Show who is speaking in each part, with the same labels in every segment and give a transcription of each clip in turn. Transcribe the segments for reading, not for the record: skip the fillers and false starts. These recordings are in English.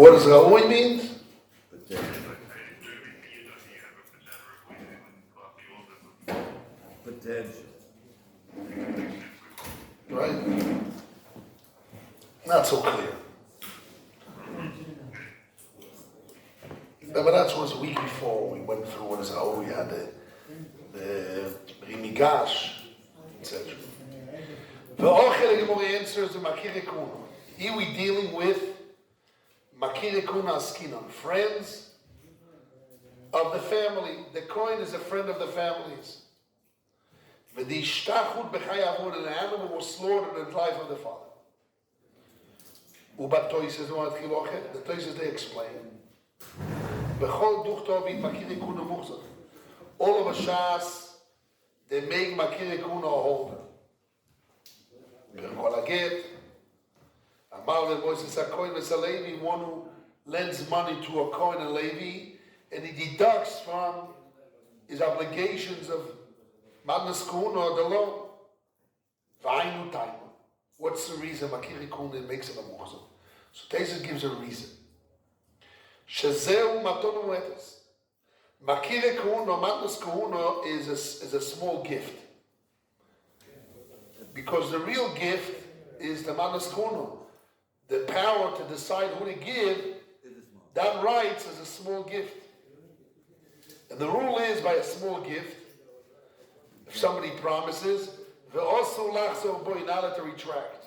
Speaker 1: What does Raui mean?
Speaker 2: Potential.
Speaker 1: Right? Not so clear. But that was a week before we went through what is how we had the Rimigash, etc. The Ochel Gemara answers the Makire Kuna. Here we dealing with Makire Kuna Askinon, friends of the family. The coin is a friend of the families. The Ishtachut B'chai Avod, an animal was slaughtered in the life of the father. Ubat Toises, the Toises they explain. B'chol duch tovit Makire Kuna Muchzak. All of a shas, they make Makire Kuna a holder. B'chol Aget, Amal the Moses HaKohen is a Levi, one who lends money to a Kohen and Levi, and he deducts from his obligations of Madnas Kuna or the loan. V'ainu Taima. What's the reason Makire Kuna makes it a Muchzak? So Tesis gives a reason. Shezeu matonu etes. Makire Kuna, Matnas Kuna is a small gift. Because the real gift is the Matnas Kuna. The power to decide who to give, that rights is a small gift. And the rule is by a small gift, if somebody promises, ve'osu lachzor bo, you're not allowed to retract.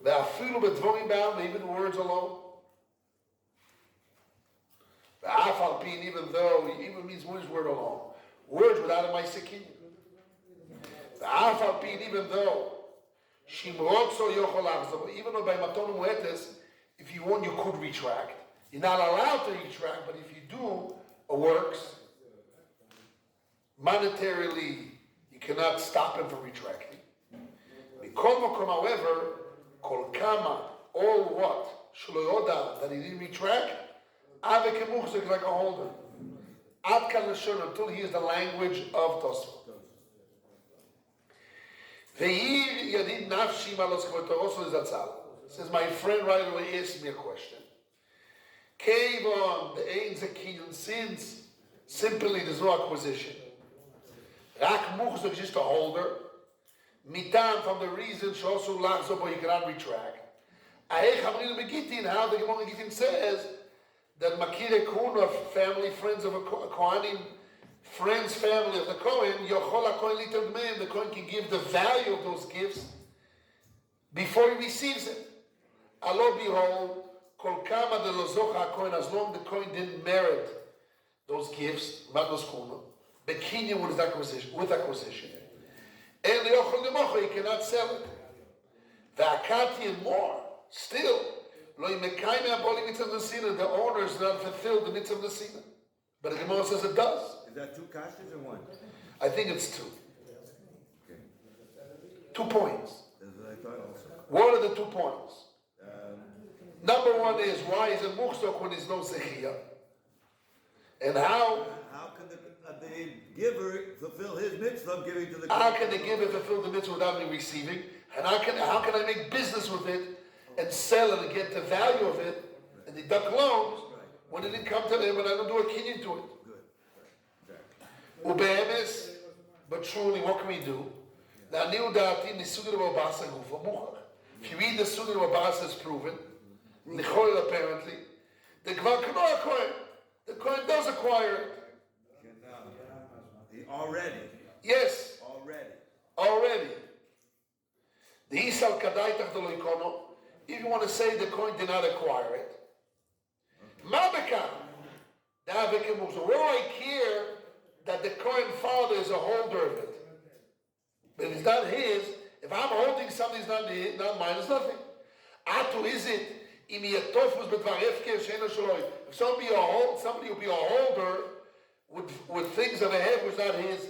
Speaker 1: Ve'afilu b'dvorim ba'am, even words alone. Even though, even means one word alone. Words without a maisekin. Even though, even though by maton muetes, if you want, you could retract. You're not allowed to retract, but if you do a works, monetarily, you cannot stop him from retracting. However, kol kama, all what, shloyoda, that he didn't retract, Avek Muchzak like a holder. Ad kan l'shon, until he is the language of Tosfot. Ve'ir yadid nafshi malos k'votoroso zatzal. Says, my friend right away asked me a question. Kevon, the Ein Zakiyon, since simply there's no acquisition. Rak Muchzak is just a holder. Mitam, from the reason, Shosu Lachzo, but you cannot retract. Aech Hamrin Megitin, how the Gemara Megitin says, that Makire Kuna, family, friends of a Kohanim, friends, family of the Kohen, Yochol HaKohen Litel Dmeim, the Kohen can give the value of those gifts before he receives it. Alo behold, Kol Kama de Lozoch HaKohen, as long the Kohen didn't merit those gifts, Magnos Kuna, Bekinyan with acquisition. And the Yochol Democho, he cannot sell it. The Akati and more, still, the owner is not fulfilled the mitzvah of the Sina. But the Gemara says it does.
Speaker 2: Is that two kashas or one?
Speaker 1: I think it's two.
Speaker 2: Okay.
Speaker 1: 2 points.
Speaker 2: That's what I thought also.
Speaker 1: What are the 2 points? Number one is, why is it muchzok when there's no zechiyah? And how
Speaker 2: can the giver fulfill his mitzvah of giving to the
Speaker 1: how can the giver fulfill the mitzvah without me receiving? And how can I make business with it and sell it and get the value of it and deduct loans when it didn't come to them and I don't do a kinyan to it? Ube'emes, but truly, what can we do? If you read the Suda of Abbas is proven, Nichol apparently, the Kohen does acquire it.
Speaker 2: Already.
Speaker 1: Yes. Already. The Isal Kadaitach de Loikono, if you want to say the Kohen did not acquire it, Mabeka, where do I care that the Kohen father is a holder of it? But it's not his. If I'm holding something that's not mine, it's nothing. Atu is it? If somebody will be a holder with things that I have was not his.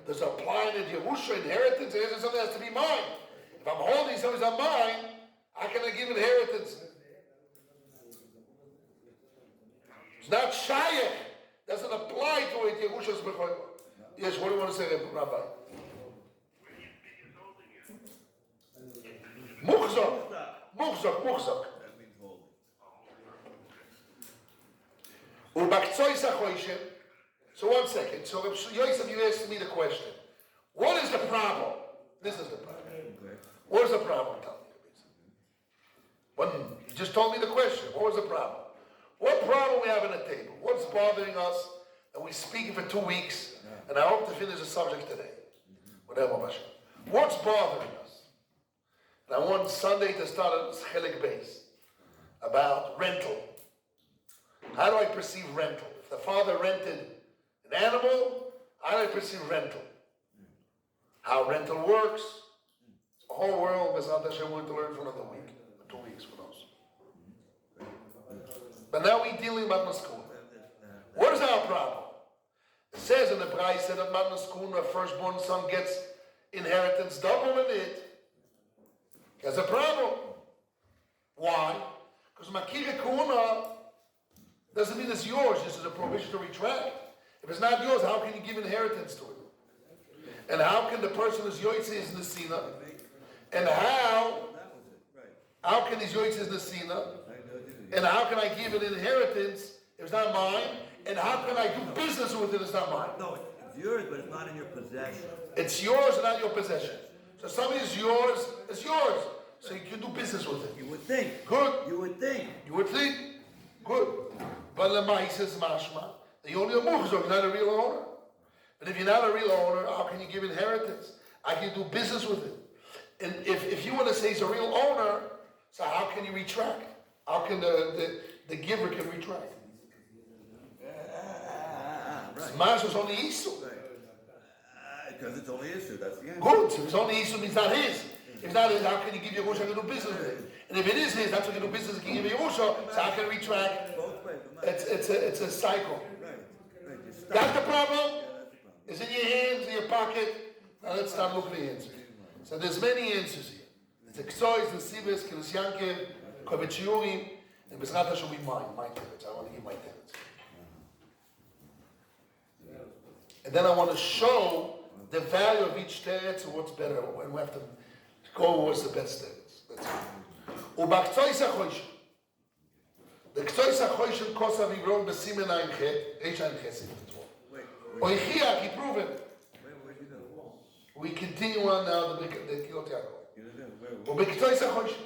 Speaker 1: Does apply in Yerusha inheritance? Something that has to be mine. If I'm holding something that's not mine, how can I give inheritance? It's not Shayach. Doesn't apply to it. Yerusha's B'choy. Yes, what do you want to say, Rabbi? Muchzak.
Speaker 2: That means holding.
Speaker 1: Ubakzois HaChoishem. So 1 second. So Yosef, you asked me the question. What is the problem? This is the problem.
Speaker 2: Okay.
Speaker 1: What is the problem? Tell me. When you just told me the question. What was the problem? What problem we have on the table? What's bothering us? And we're speaking for 2 weeks. And I hope to finish the subject today. Whatever. What's bothering us? And I want Sunday to start a chelik base about rental. How do I perceive rental? If the father rented an animal, how do I perceive rental? How rental works? It's a whole world. Bezrat Hashem, we're going to learn for another week, or 2 weeks, who knows? But now we're dealing with Maskun. What is our problem? It says in the Braise that Maskun, a firstborn son, gets inheritance double in it. There's a problem. Why? Because Makira Kuna doesn't mean it's yours. This is a prohibition to retract. If it's not yours, how can you give inheritance to it? And how can the person who's Yoitze is Nesina? And how can his Yoitze is Nesina? And how can I give an inheritance if it's not mine? And how can I do business with it if it's not mine?
Speaker 2: No, it's yours, but it's not in your possession.
Speaker 1: It's yours and not your possession. So something is yours, it's yours. So you can do business with it.
Speaker 2: You would think.
Speaker 1: Good.
Speaker 2: You would think.
Speaker 1: You would think. Good. But Lemai says Mashma. The only Muchzak, you're not a real owner. But if you're not a real owner, how can you give inheritance? I can do business with it. And if you want to say he's a real owner, so how can you retract? How can the giver can retract?
Speaker 2: Right.
Speaker 1: Mashma's only Isu.
Speaker 2: Because it's only issue, that's the answer.
Speaker 1: Good. So if it's only Isu, means not his. If not his, how can you give Yerusha and do business with it? And if it is his, that's what you do business, you can give Yerusha, so how can you retract?
Speaker 2: Both ways.
Speaker 1: It's a cycle.
Speaker 2: Right.
Speaker 1: That's the problem. It's in your hands, in your pocket. Now let's start looking at the answers. So there's many answers here. It's Eksois, the Sibis, Kilis Yankev, Kovet Shiurim, and Bezrat Hashem will be my tenets. I want to give my tenets. And then I want to show the value of each teretz and what's better, and we have to go what's the best teretz. That's it. Ubakzois HaChoishem. The Kzois HaChoishem Kosav Yigron B'Simen Ein Chet, Eish Ein Chesed. Oichiach, he proven.
Speaker 2: Where'd you go?
Speaker 1: We continue on now the Kilot Yaakov.
Speaker 2: Where?
Speaker 1: Ubakzois HaChoishem.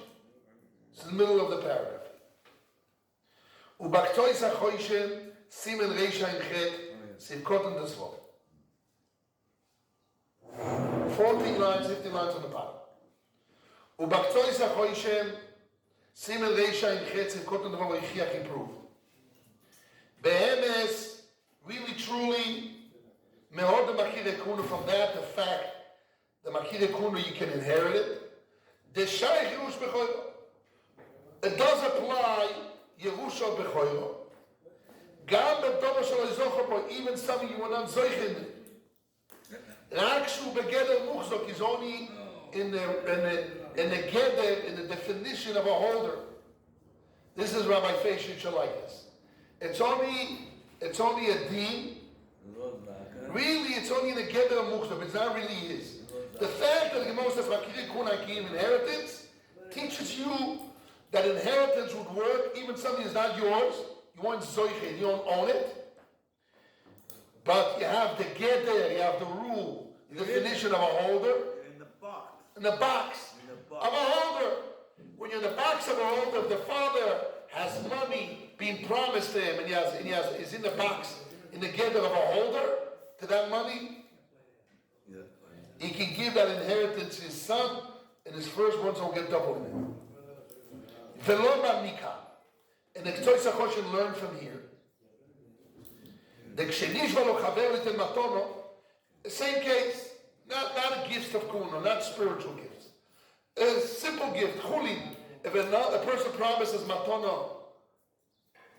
Speaker 1: It's in the middle of the paragraph. Ubakzois HaChoishem, Simen Reish Ein Chet, Sivkot and Desvot. 14 lines, 15 lines on the bottom. Ubakzois HaChoishem, Simen Reish Ein Chet, Sivkot and Desvot, Oichiach, he proved. Behemes, really, truly, Mehod the Makire Kuna, from that, the fact, the Makire Kuna, you can inherit it. The Shaykh Yerush Bechoyro. It does apply Yerusha Bechoyro. Gam B'Doba Shal Zochapo, even something you were not Zoichin. Rakshu Begeder Muchzak is only in the Geder, in the definition of a holder. This is Rabbi Feishin Shalaikas. It's only a deen. Really, it's only in the Geder of Muchzak. It's not really his. The fact that the Gemara says Makiri Kunakim inheritance teaches you that inheritance would work even something is not yours. You want Zoichin, you don't own it. But you have the Geder, you have the rule, the definition of a holder.
Speaker 2: In the box.
Speaker 1: In the box of a holder. When you're in the box of a holder, if the father has money being promised to him and he's in the box, in the Geder of a holder, to that money, he can give that inheritance to his son, and his firstborn will get double in it. Velo Mamnika. And the K'tzois HaChoishem learned from here. The same case, not a gift of kuna, not spiritual gifts. A simple gift, chulin. If a person promises matana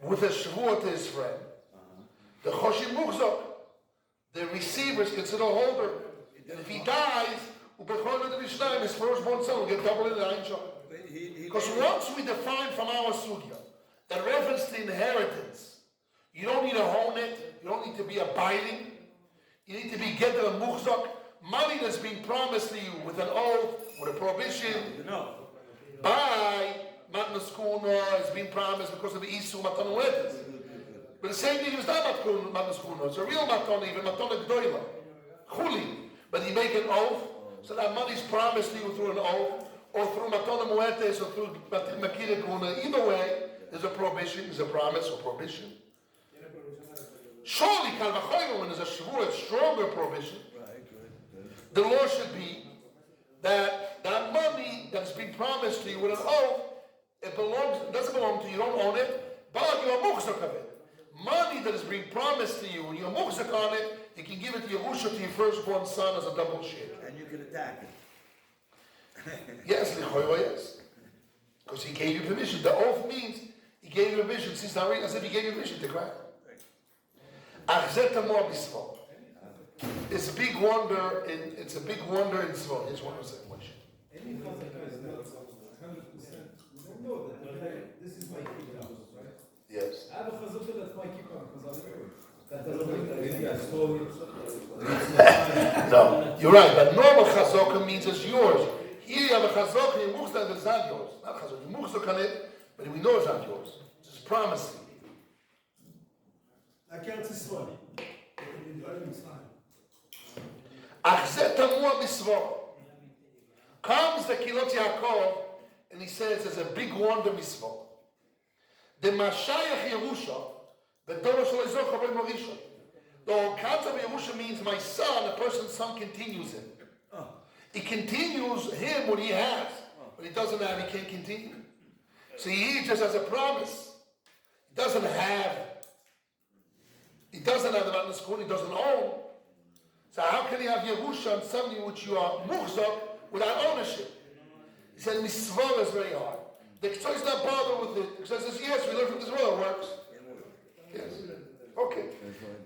Speaker 1: with a shvuah to his friend, the choshim muchzak, the receiver is considered a holder. And if he dies, his firstborn son will get double in the Ein Shah. Because once we define from our sugya that reference to inheritance, you don't need to own it, you don't need to be abiding, you need to be Geder a Muchzak, money that's being promised to you with an oath, with a prohibition. by matnas kuna has been promised because of the isu matana wetes. But the same thing is not matnas kuna. It's a real matana, even matana gdoila, chuli. But you make an oath, so that money is promised to you through an oath, or through matana muetes, or through makira kuna. Either way, there's a prohibition, there's a promise or prohibition. Surely, when there's a shvur, a stronger prohibition. The law should be that that money that's been promised to you with an oath, it doesn't belong to you, you don't own it, but you are muhzak of it. Money that is being promised to you, and you're muhzak on it, you can give it to Yerusha, to your firstborn son, as a double share.
Speaker 2: And you can attack it.
Speaker 1: Yes, yes. Because he gave you permission. The oath means he gave you permission. Since now, as if he gave you permission to cry. It's a big wonder in Tzvah. Here's one more question.
Speaker 3: This is my kippah, right?
Speaker 1: Yes.
Speaker 3: I have a chazukah that's my kippah because I'm married. That doesn't mean that
Speaker 1: No, you're right. But normal chazukah means it's yours. Here you have a chazukah, you muhzak, it's not yours. Not chazukah, you muhzak on it, but we know it's not yours. It's just promising.
Speaker 3: I can't see slowly.
Speaker 1: Comes the Kilot Yaakov and he says there's a big wonder mitzvah. The Mashayach Yerusha, the Dor Shel Ezoch Rabbi Morisha. The concept of Yerusha means my son, a person's son continues him. He continues him what he has. What he doesn't have, he can't continue. So he just has a promise. He doesn't have the Matnas Kun, he doesn't own. So how can he have Yerusha on something which you are muhzak without ownership? He said mitzvah is very hard. The Ketzor is not bothered with it. The Ketzor says, yes, we learn from this world, it works. Yes. Okay.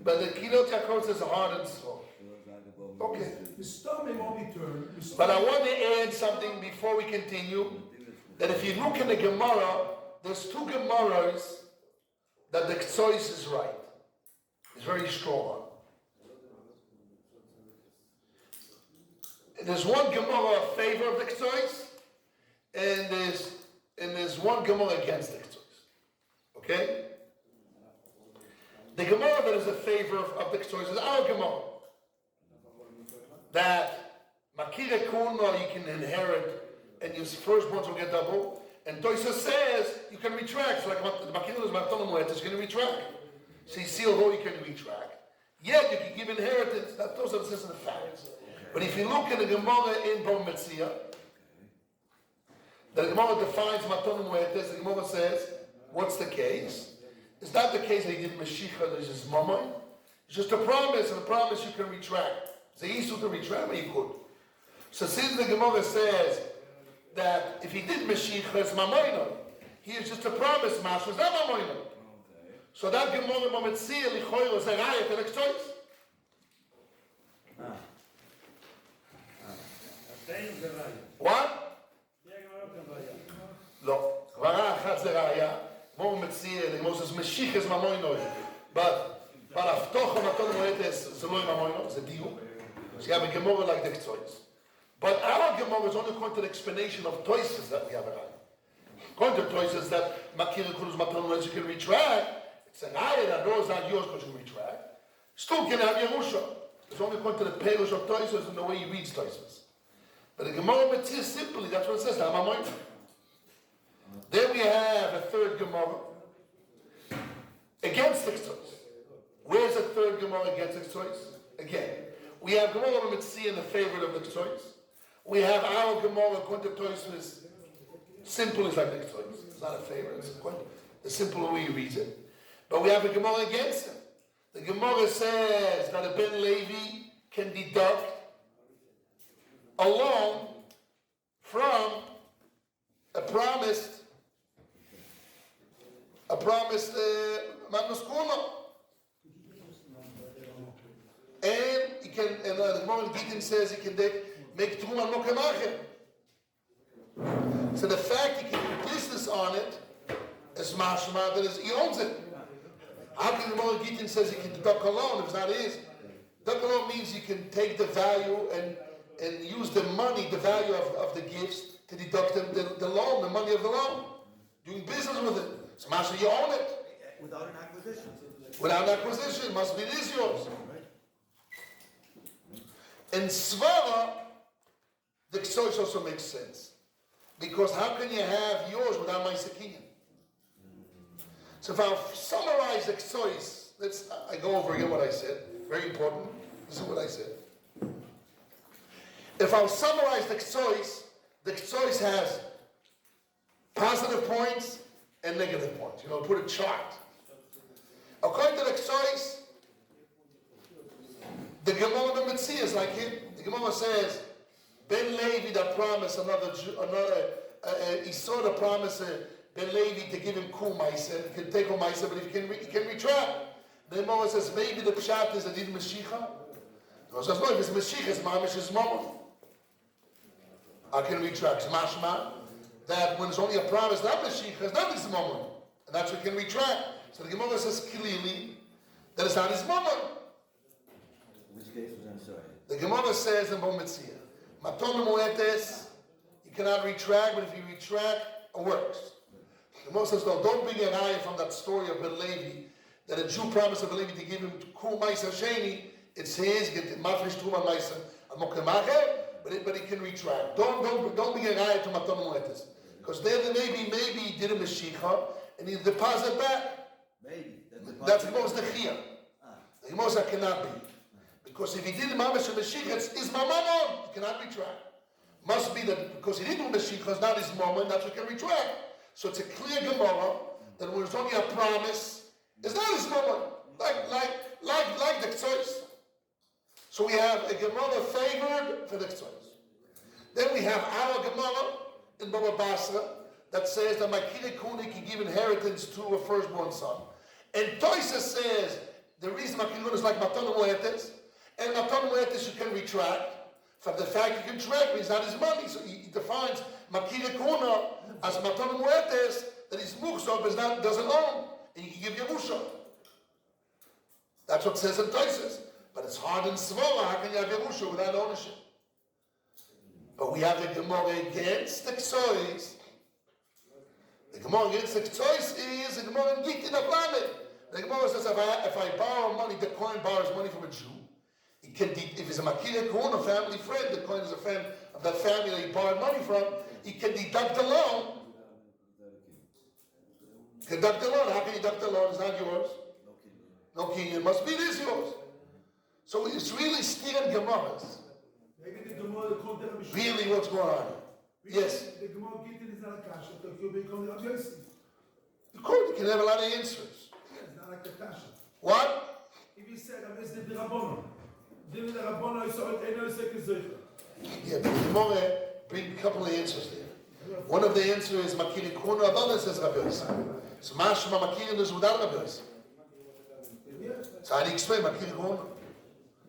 Speaker 1: But the Kilot Yaakov says hard and slow. Okay.
Speaker 3: The stomach won't be turned.
Speaker 1: But I want to add something before we continue. That if you look in the Gemara, there's two Gemaras that the Ketzor is right. It's very strong. There's one Gemara in favor of the Ketzos, and there's one Gemara against the Ketzos. Okay? The Gemara that is in favor of the Ketzos is our Gemara. That Makira Kuna you can inherit, and your firstborns will get double. And Toisa says you can retract. So like the Makira is Matalam Moetis, you can retract. So you see, although you can retract, yet you can give inheritance. Those are the facts. But if you look in the Gemara in Bom Metzia, the Gemara defines Maton Muetes. The Gemara says, what's the case? It's not the case that he did Mashiach, there's his Mamay. It's just a promise, and a promise you can retract. So he used to retract, but he could. So since the Gemara says that if he did Mashiach, it's Mamayna, he is just a promise, Mash is not Mamayna. So that Gemara Bom Metzia, Lichoy, was a riot and extois. What? לא. גמרא אחת זה ראיה, כמו מציע, כמו זה משיחס ממוינוי. But הפתוח המתון מועטס זה לא ממוינוי, זה דיוק. So you have a Gemara like the Ketzos. But our Gemara is only according to the explanation of Toises that we have around. According to Toises that Makira Kunuz Maton Mouetes you can retract, it's a raya that knows not yours because you can retract. Still can have Yerusha. It's only according to the Perush of Toises and the way he reads Toises. But the Gemara Metzia simply, that's what it says, Then we have a third Gemara against the Ketzos. Where's the third Gemara against the Ketzos? Again, we have Gemara Metzia in the favor of the Ketzos. We have our Gemara according to Toismus. Simple is like the Ketzos. It's not a favor, it's the simple way he reads it. But we have a Gemara against him. The Gemara says that a Ben Levi can deduct alone from a promised Matnas Kuna. And he can, and the Gemara Gittin says he can make Truma Mokemacher. So the fact he can do business on it is mashma that he owns it. How can the Gemara Gittin says he can deduct alone if it's not his? Deduct alone means you can take the value and use the money, the value of the gifts, to deduct the loan, the money of the loan. Doing business with it. So Masha, you own it.
Speaker 2: Without an acquisition.
Speaker 1: Without an acquisition, it must be it is yours. In Svara, the Ksois also makes sense. Because how can you have yours without my Sakinim? So if I'll summarize the Ksois, I go over again what I said. Very important. This is what I said. If I'll summarize the Ksois has positive points and negative points. Put a chart. According to the Ksois, the Gemara in Metzia is like it. The Gemara says, Ben Levi that promised he saw the promise Ben Levi to give him Kul Maisa. He can take Kul Maisa, but he can retract. The Gemara says, maybe the Pshat is a Did Mashiach. The Gemara says, no, if it's Mashiach, it's Mamish, it's Mama. I can retract. It's mashma that when it's only a promise, not Mashiach, it's not his Mama. And that's what can retract. So the Gemara says clearly that it's not his Mama.
Speaker 2: Which case was I'm sorry?
Speaker 1: The Gemara says in Bometzia, Maton Moetes, you cannot retract, but if you retract, it works. The Gemara says, no, don't bring an eye from that story of Ben Levi, that a Jew promised Ben Levi to give him Kul Maisa Sheni, it's his, get Mafresh Tuma Maisa, but he can retract. Don't bring an eye to Maton Moetes. Because there maybe he did a Mashiach, and he deposit back.
Speaker 2: Maybe.
Speaker 1: That's the Gemara's Nechiyah. The Gemara says, cannot be. Because if he did Mamash and Mashiach, it's my mama. He cannot retract. Must be that because he didn't do Mashiach, it's not his mama, and that's what can retract. So it's a clear Gemara that when it's only a promise, it's not his mama. Like the Ksois. So we have a Gemara favored for the Ksois. Then we have our Gemara in Baba Basra that says that Makire Kuni can give inheritance to a firstborn son. And Toisa says the reason Makire Kuni is like Matan Moetes, and Matan Moetes you can retract. From the fact you can track means not his money. So he defines Makire Kuna as Matan Moetes, that he's Mukhzor but doesn't own. And you can give Yerusha. That's what it says in Toises. But it's hard in Svara. How can you have Yerusha without ownership? But we have a Gemara against the Ksois. The Gemara against the Ksois is a Gemara in Gittin Aplamet. The Gemara says if I borrow money, the coin borrows money from a Jew. He can, if it's a Makir Kohon, a family friend, the coin is a friend of that family that he borrowed money from, he can deduct the loan. Deduct the loan. How can you deduct the loan? It's not yours. No kinyan. It must be, it is yours. So it's really stealing Gemaras.
Speaker 3: Maybe the Gemara called them a
Speaker 1: Really, what's going on? Yes.
Speaker 3: The Gemara Gittin is not a kasha, so you'll become a Yosef.
Speaker 1: Of course, you can have a lot of answers.
Speaker 3: Yeah, it's not like the kasha.
Speaker 1: What?
Speaker 3: If you said, I'm the Rabbonon. Didn't the Rabbonon saw it, I know it's like a Zoicha.
Speaker 1: Yeah, but the Gemara bring a couple of answers there. One of the answers is Makir Kuna, another says Rabbi Yosef. So Mashma Makir is without Rabbi Yosef. So how do you explain Makir Kuna?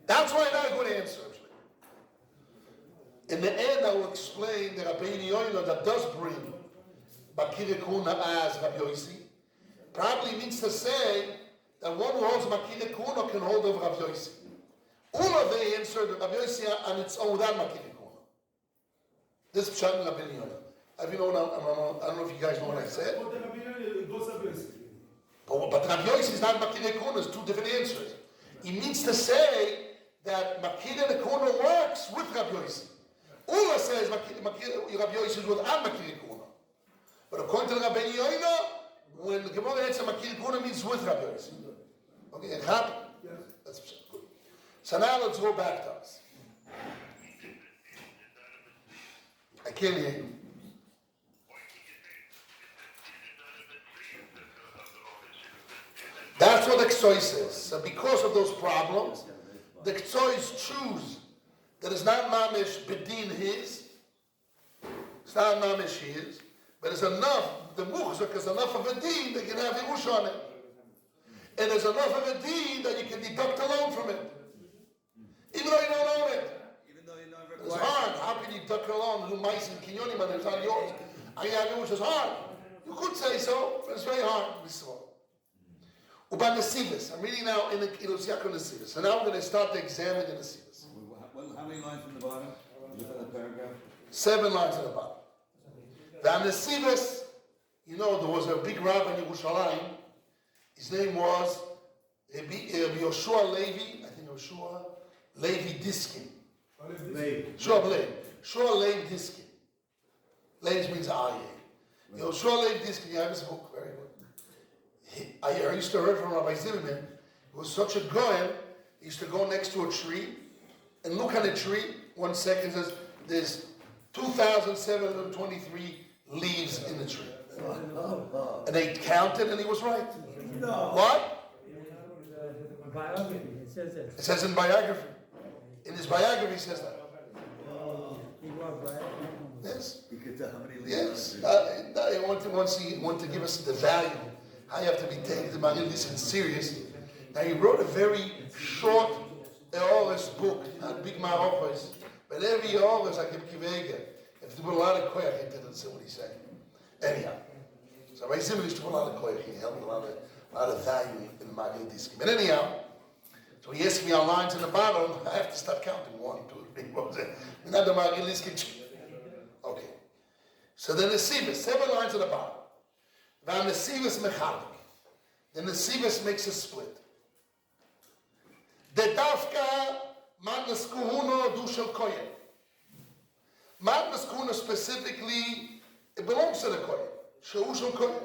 Speaker 1: That's why not a good answer. In the end, I will explain the Rabbeinu Yoina that does bring Makir Kuna as Rabbi Yosef. Probably means to say that one who holds Makir Kuna can hold over Rabbi Yosef. All of the answer to Rabbi Yosef on its own without Makir Kuna. This is Pshat in Rabbeinu Yoina. I don't know if you guys know what I said. But Rabbi Yosef is not Makir Kuna. It's two different answers. He means to say that Makir Kuna works with Rabbi Yosef. Ula says Rabbi Yosef is without Makir Kuna. But according to the Rabbeinu Yoina, when the Gemara answers Makir Kuna means with Rabbi Yosef. Okay, it happened.
Speaker 3: Yes.
Speaker 1: That's good. So now let's go back to us. I can't hear you. That's what the Ksois says. So because of those problems, the Ksois choose that it's not mamish bedin his, it's not mamish his, but it's enough, the mukhzak is enough of a deen that you can have Yerush on it. And there's enough of a deen that you can deduct a loan from it. Even though you don't own it.
Speaker 2: Even though you're not
Speaker 1: It's
Speaker 2: required.
Speaker 1: hard. How can you deduct a loan? Do mice and kinyonim and it's not yours. I have Yerush, it's hard. You could say so, but it's very hard. Uban Nesivas. I'm reading now in the Ilosiakon Nesivas. So now we're going to start to examine the Nesivas.
Speaker 2: How many lines from the bottom? Look at the paragraph.
Speaker 1: 7 lines at the bottom. Nesivos, you know, there was a big rabbi in Yerushalayim. His name was Yoshua Levi, I think Yoshua Levi Diskin. Yoshua Levi Diskin. Levi means Aryeh. Yoshua Levi Diskin, you have his book, very good. I used to hear from Rabbi Zimmerman, he was such a goyim, he used to go next to a tree and look at a tree, 1 second, says, there's 2,723 leaves in the tree. And they counted and he was right.
Speaker 2: No.
Speaker 1: What?
Speaker 4: Biography, it says that.
Speaker 1: It says in biography. In his biography, it says that.
Speaker 4: He was biography.
Speaker 1: Yes.
Speaker 2: You could tell how many
Speaker 1: Yes.
Speaker 2: leaves.
Speaker 1: He wanted to give us the value. How you have to be taking the Marilison serious. Now he wrote a very short Eoris book, not big Marokos, but every Eoris I give Kivega. You have to put a lot of koyach into it to see what he's saying. Anyhow, so Rabbi Zimmer used to put a lot of koyach. He held a lot of value in the Marilison. But anyhow, so he asked me our lines in the bottom. I have to start counting 1, 2, 3, 4, 5. Not the Marilison. Okay. So the Nesivos, 7 lines at the bottom. The Nesivos mechalik. The Nesivos makes a split. The dafka matnas kuhuno du shel kohen. Matnas kuhuno specifically, it belongs to the kohen. Shehu shel kohen.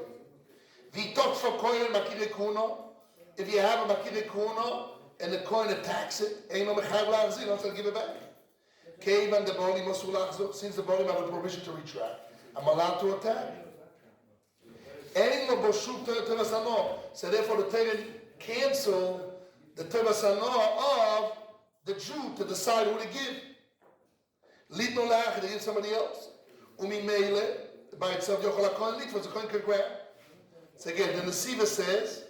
Speaker 1: V'tok for kohen makire kuhuno. If you have a makire kuhuno and the kohen attacks it, eino mechav lachzir, you don't have to give it back. Keivan the boli mosul lachzor. Since the boli have a provision to retract, I'm allowed to attack. So therefore the Torah canceled the Tevasano of the Jew to decide who to give. Lidno lach, they give somebody else. Umi meile, by itself, Yochel HaKohen Litva, the Kohen can grab. So again, the Nesivos says,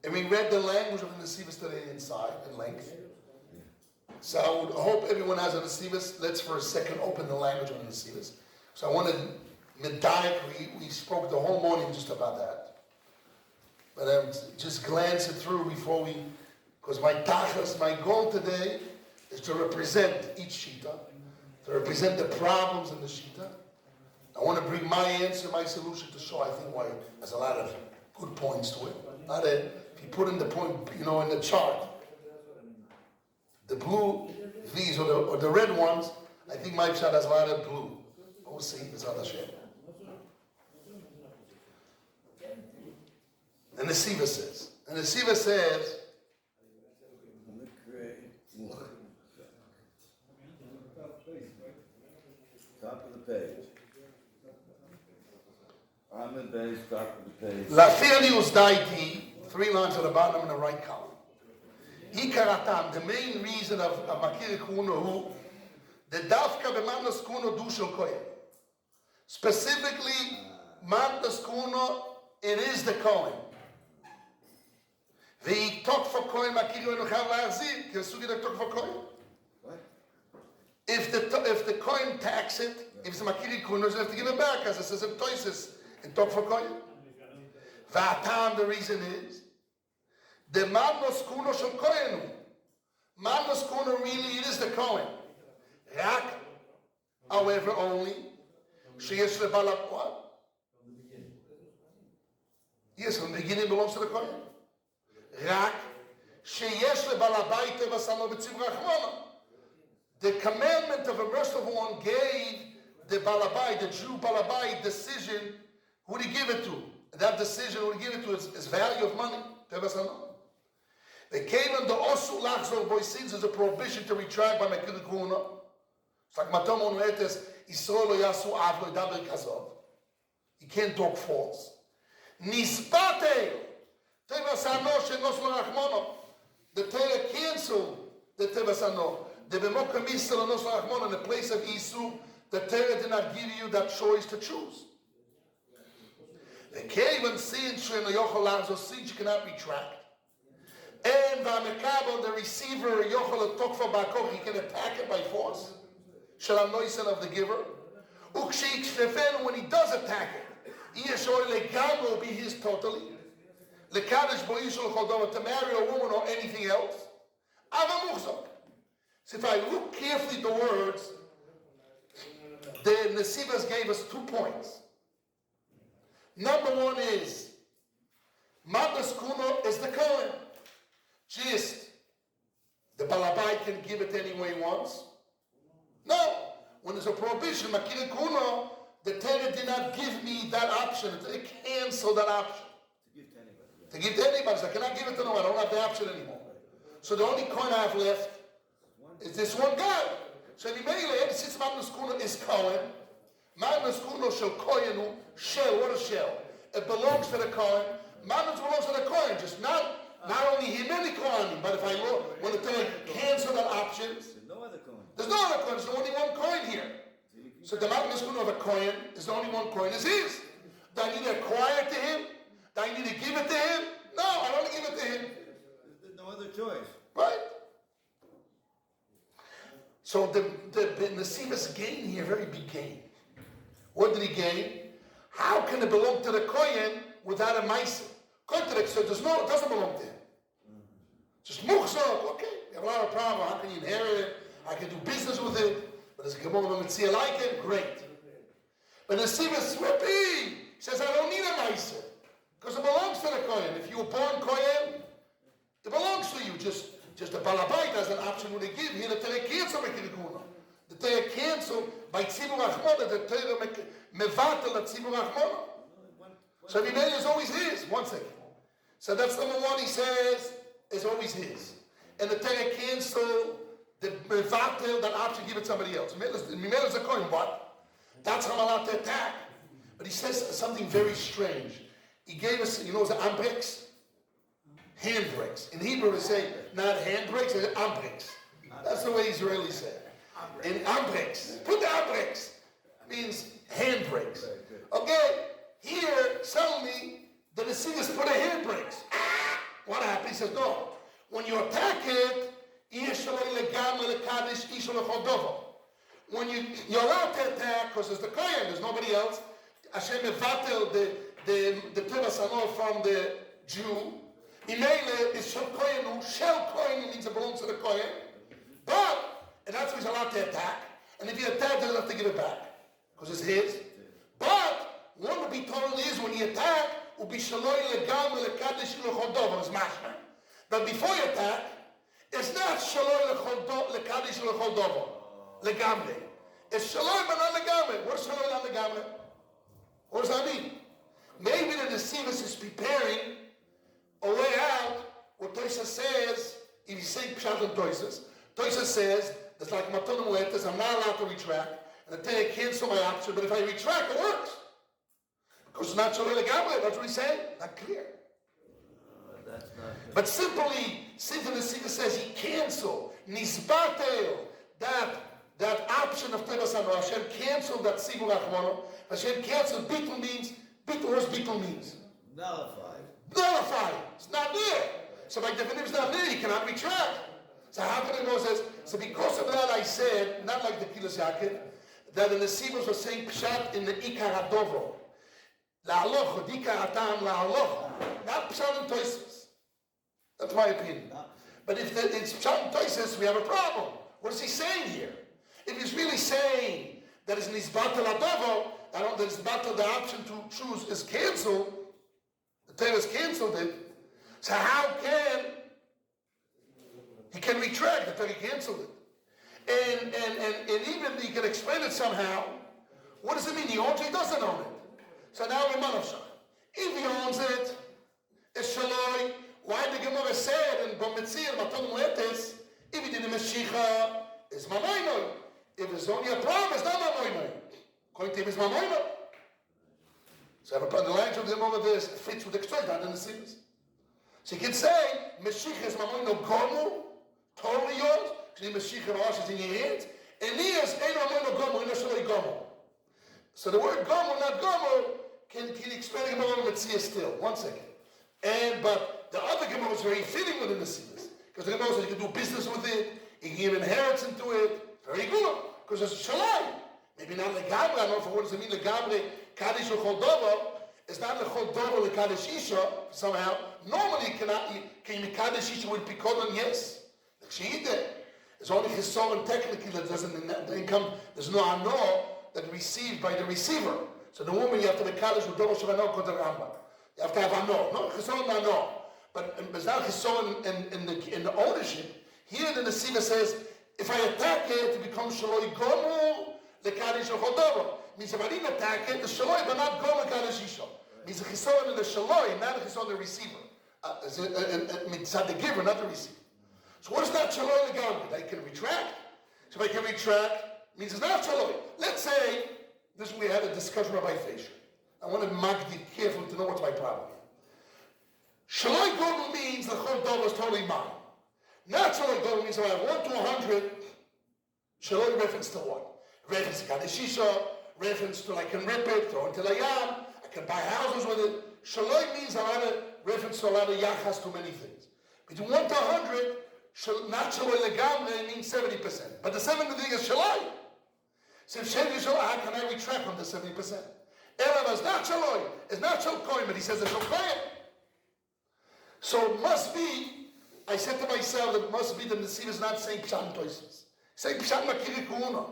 Speaker 1: and we read the language of the Nesivos today inside, in length. So I would hope everyone has a Nesivos. Let's for a second open the language of the Nesivos. So I wanted Medayik, we spoke the whole morning just about that. But I'm just glancing through before we, because my tachas, my goal today is to represent each shita, to represent the problems in the shita. I want to bring my answer, my solution to show, I think, why there's a lot of good points to it. Not that if you put in the point, in the chart, the blue, these, or the red ones, I think my shot has a lot of blue. We'll see, it's other shade. And the Nesivos says,
Speaker 2: Top of the page. Amud base, top of the page.
Speaker 1: Lafirnius daiti, 3 lines at the bottom in the right column. Hikaratam, the main reason of Makir Kuno, the Dafka b'Matnas Kuno du shel kohen. Specifically, Matnas Kuno, it is the Kohen. The talk for Kohen Makir Enuchav La'azir, Kesugi the talk for Kohen. If the Kohen tax it, if it's a Makir Kuno, you have to give it back, as it says in Toises, in talk for Kohen. V'atam, the reason is, the Matnas Kuno shel Kohen. Matnas Kuno really, it is the Kohen. Rak, however, only, sheyesh lebalak what? Yes, from the beginning belongs to the Kohen. Rak, sheyesh lebalabay tevasano b'tzivra achmona. The commandment of a merciful one gave the balabai, the Jew balabai, decision who to give it to. And that decision who to give it to is value of money. Tevasano. They came and the osu lachzor boy sins is a prohibition to retract by Makir Kuno. It's like Matom Onuetes, Yisrael lo yasu av lo ydaber kazov. You can't talk false. Nisbate, tevasano shenos lo rachmono. The Torah canceled the tevasano. The b'mokam yisrael lo nos lo rachmono, in the place of Isu, the Torah did not give you that choice to choose. They came and seen she'en lo yochel lachzor, since you cannot retract. And v'amekabel, the receiver, yochel tokfa ba'koch, he can attack it by force. Shalanoisen of the giver. When he does attack it, will be his totally. To marry a woman or anything else. So if I look carefully at the words, the Nesivas gave us 2 points. Number 1 is, Matas Kuno is the Kohen. Just, the Balabai can give it any way he wants. No. When there's a prohibition, Makir Kuno, the Torah did not give me that option. It canceled that option. To give to anybody. So I cannot give it to no one. I don't have the option anymore. So the only coin I have left is this one guy. So Nimele, since Magnus Kuno is Cohen, Magnus Kuno shall Kohenu, shell, what is shell? It belongs to the Cohen. Magnus belongs to the Cohen, just not only him, many Kohanim, but if I look, when the Torah cancel that option, there's no other coin, there's only one coin here. So the Magnus Kuno of a coin is the only one coin is his. Do I need to acquire it to him? Do I need to give it to him? No, I don't give it to him.
Speaker 2: There's no other choice.
Speaker 1: Right? So the Nesivas gain here, very big gain. What did he gain? How can it belong to the Kohen without a Maisa? Contract, so it doesn't belong to him. Just Muchzak, okay, you have a lot of problem. How can you inherit it? I can do business with it. But as a Gemara Mitzvah like it, great. But Nesivas Swippy, he says, I don't need a Maisa. Because it belongs to the Kohen. If you were born Kohen, it belongs to you. Just the Balabait has an option when they give. Here the Torah cancel Mekirikuna. The Torah cancel by Tzibur Achmona. The Torah mevatel at Tzibur Achmona. So the name is always his. 1 second. So that's number 1. He says is always his. And the Torah cancel the mevatel, that option, give it to somebody else. Mimel is a Kohen. What? That's how I'm allowed to attack. But he says something very strange. He gave us, the handbrakes? Handbrakes. In Hebrew, we say not handbrakes, it's handbrakes. That's the way Israelis say it. And handbrakes. Put the handbrakes. Means handbrakes. Okay, here, suddenly, the Nesivas put a handbrakes. What happened? He says, no. When you attack it, when you're allowed to attack, because there's the Kohen, there's nobody else, Hashem mevatel the Torah Sanor from the Jew. Imele is Shel Kohen, Shel Kohen means it belongs to the Kohen. But, and that's why he's allowed to attack. And if he attacks, he doesn't have to give it back. Because it's his. But, what will be told is when he attack, will be Shaloi Legam Lekadesh Lechodov, as mashma. But before you attack, it's not Shaloi Lekadesh Lechodov, Legamre. It's Shaloi but not Legamre. What is Shaloi not Legamre? What does that mean? Maybe the Nesivas is preparing a way out. What Toisa says, if you say Pshat and Toisa says, it's like Matonim Muetes, I'm not allowed to retract, and the Torah cancel my option, but if I retract, it works. Because it's not Shaloi Legamre, that's what he's saying. Not clear. But simply, since the Nesivas says he canceled, Nisbatel, that option of Torah Sanor, Hashem canceled that Sibur Achmono. Hashem canceled. Bittul means, what does bittul means?
Speaker 2: Nullified.
Speaker 1: Nullified. It's not there. So by definition, it's not there. You cannot retract. So how can it go? Says, so because of that I said, not like the Kilas Yaakov, that the Nesivos were saying Pshat in the Ikar HaDovo. La'aloch, Ikar HaTam La'aloch. Not Pshat and Toises. That's my opinion. But if it's Pshat and Toises, we have a problem. What is he saying here? If he's really saying that it's Nisbatel HaDovo, that Nisbatel, the option to choose is canceled, the Torah has canceled it, so how can he can retract the Torah canceled it? And even he can explain it somehow. What does it mean? He owns it, he doesn't own it. So now we're Manavshach. If he owns it, it's Shaloi. Why the Gemara said in Bometzir, Maton Muetes, if he did a Meshicha, it's Mamoino. If there's only a problem, it's not Mamoino. According to him, it's Mamoino. So the language of the moment is fits with the extract, not in the series. So you can say, Meshicha is Mamoino Gomu, totally yours, because the Meshicha Rosh is in your hands, and he is Ein Mamoino Gomu, and Shaloi Gomu. So the word Gomu, not Gomu, can explain the Gemara Metzia still. 1 second. But the other Gemara is very fitting within the series. Because the Gemara says you can do business with it, you can give inheritance into it. Very good. Because it's Shalai. Maybe not Legabre. I don't know for what does it mean Legabre, Kaddish Lechodovo. It's not Lechodovo Lekaddish Isha somehow. Normally can you Kaddish Isha with Pikodon? Yes. Like she did. It's only Chisor and technically that doesn't income. There's no Ano. that received by the receiver. So the woman, you have to be kaddish with Dorosh Vano Kotel Rambam. You have to have ano, not chisoron ano. But it's not chisoron in the ownership. Here the Nesiva says, if I attack it, it becomes shaloi gomu lekadish l'chodoro. Means if I didn't attack it, the shaloi but not gomu lekadish isho. Means the chisoron in the shaloi, not the chisoron in the receiver. It's not the giver, not the receiver. So what is that shaloi legamri? I can retract. So if I can retract, means it's not shaloi. Let's say this we had a discussion about Feisher. I want to be careful to know what's my problem. Shaloi gomu means the whole dollar is totally mine. Not shaloi gomu means if I have 1 to 100. Shaloi reference to what? Reference to kadeshisha. Reference to I can rip it, throw it to layam. I can buy houses with it. Shaloi means a lot of reference to a lot of yachas to many things. Between 1 to 100. Not shaloi legamre means 70%. But the 70% is shaloi. So if shaloi is shaloi, how can I retract from the 70%? Elav is not shaloi. It's not shaloi, but he says it's shaloi. So it must be, I said to myself, that it must be the Nesiv is not saying pshat toises. Saying pshat makiri kuuna.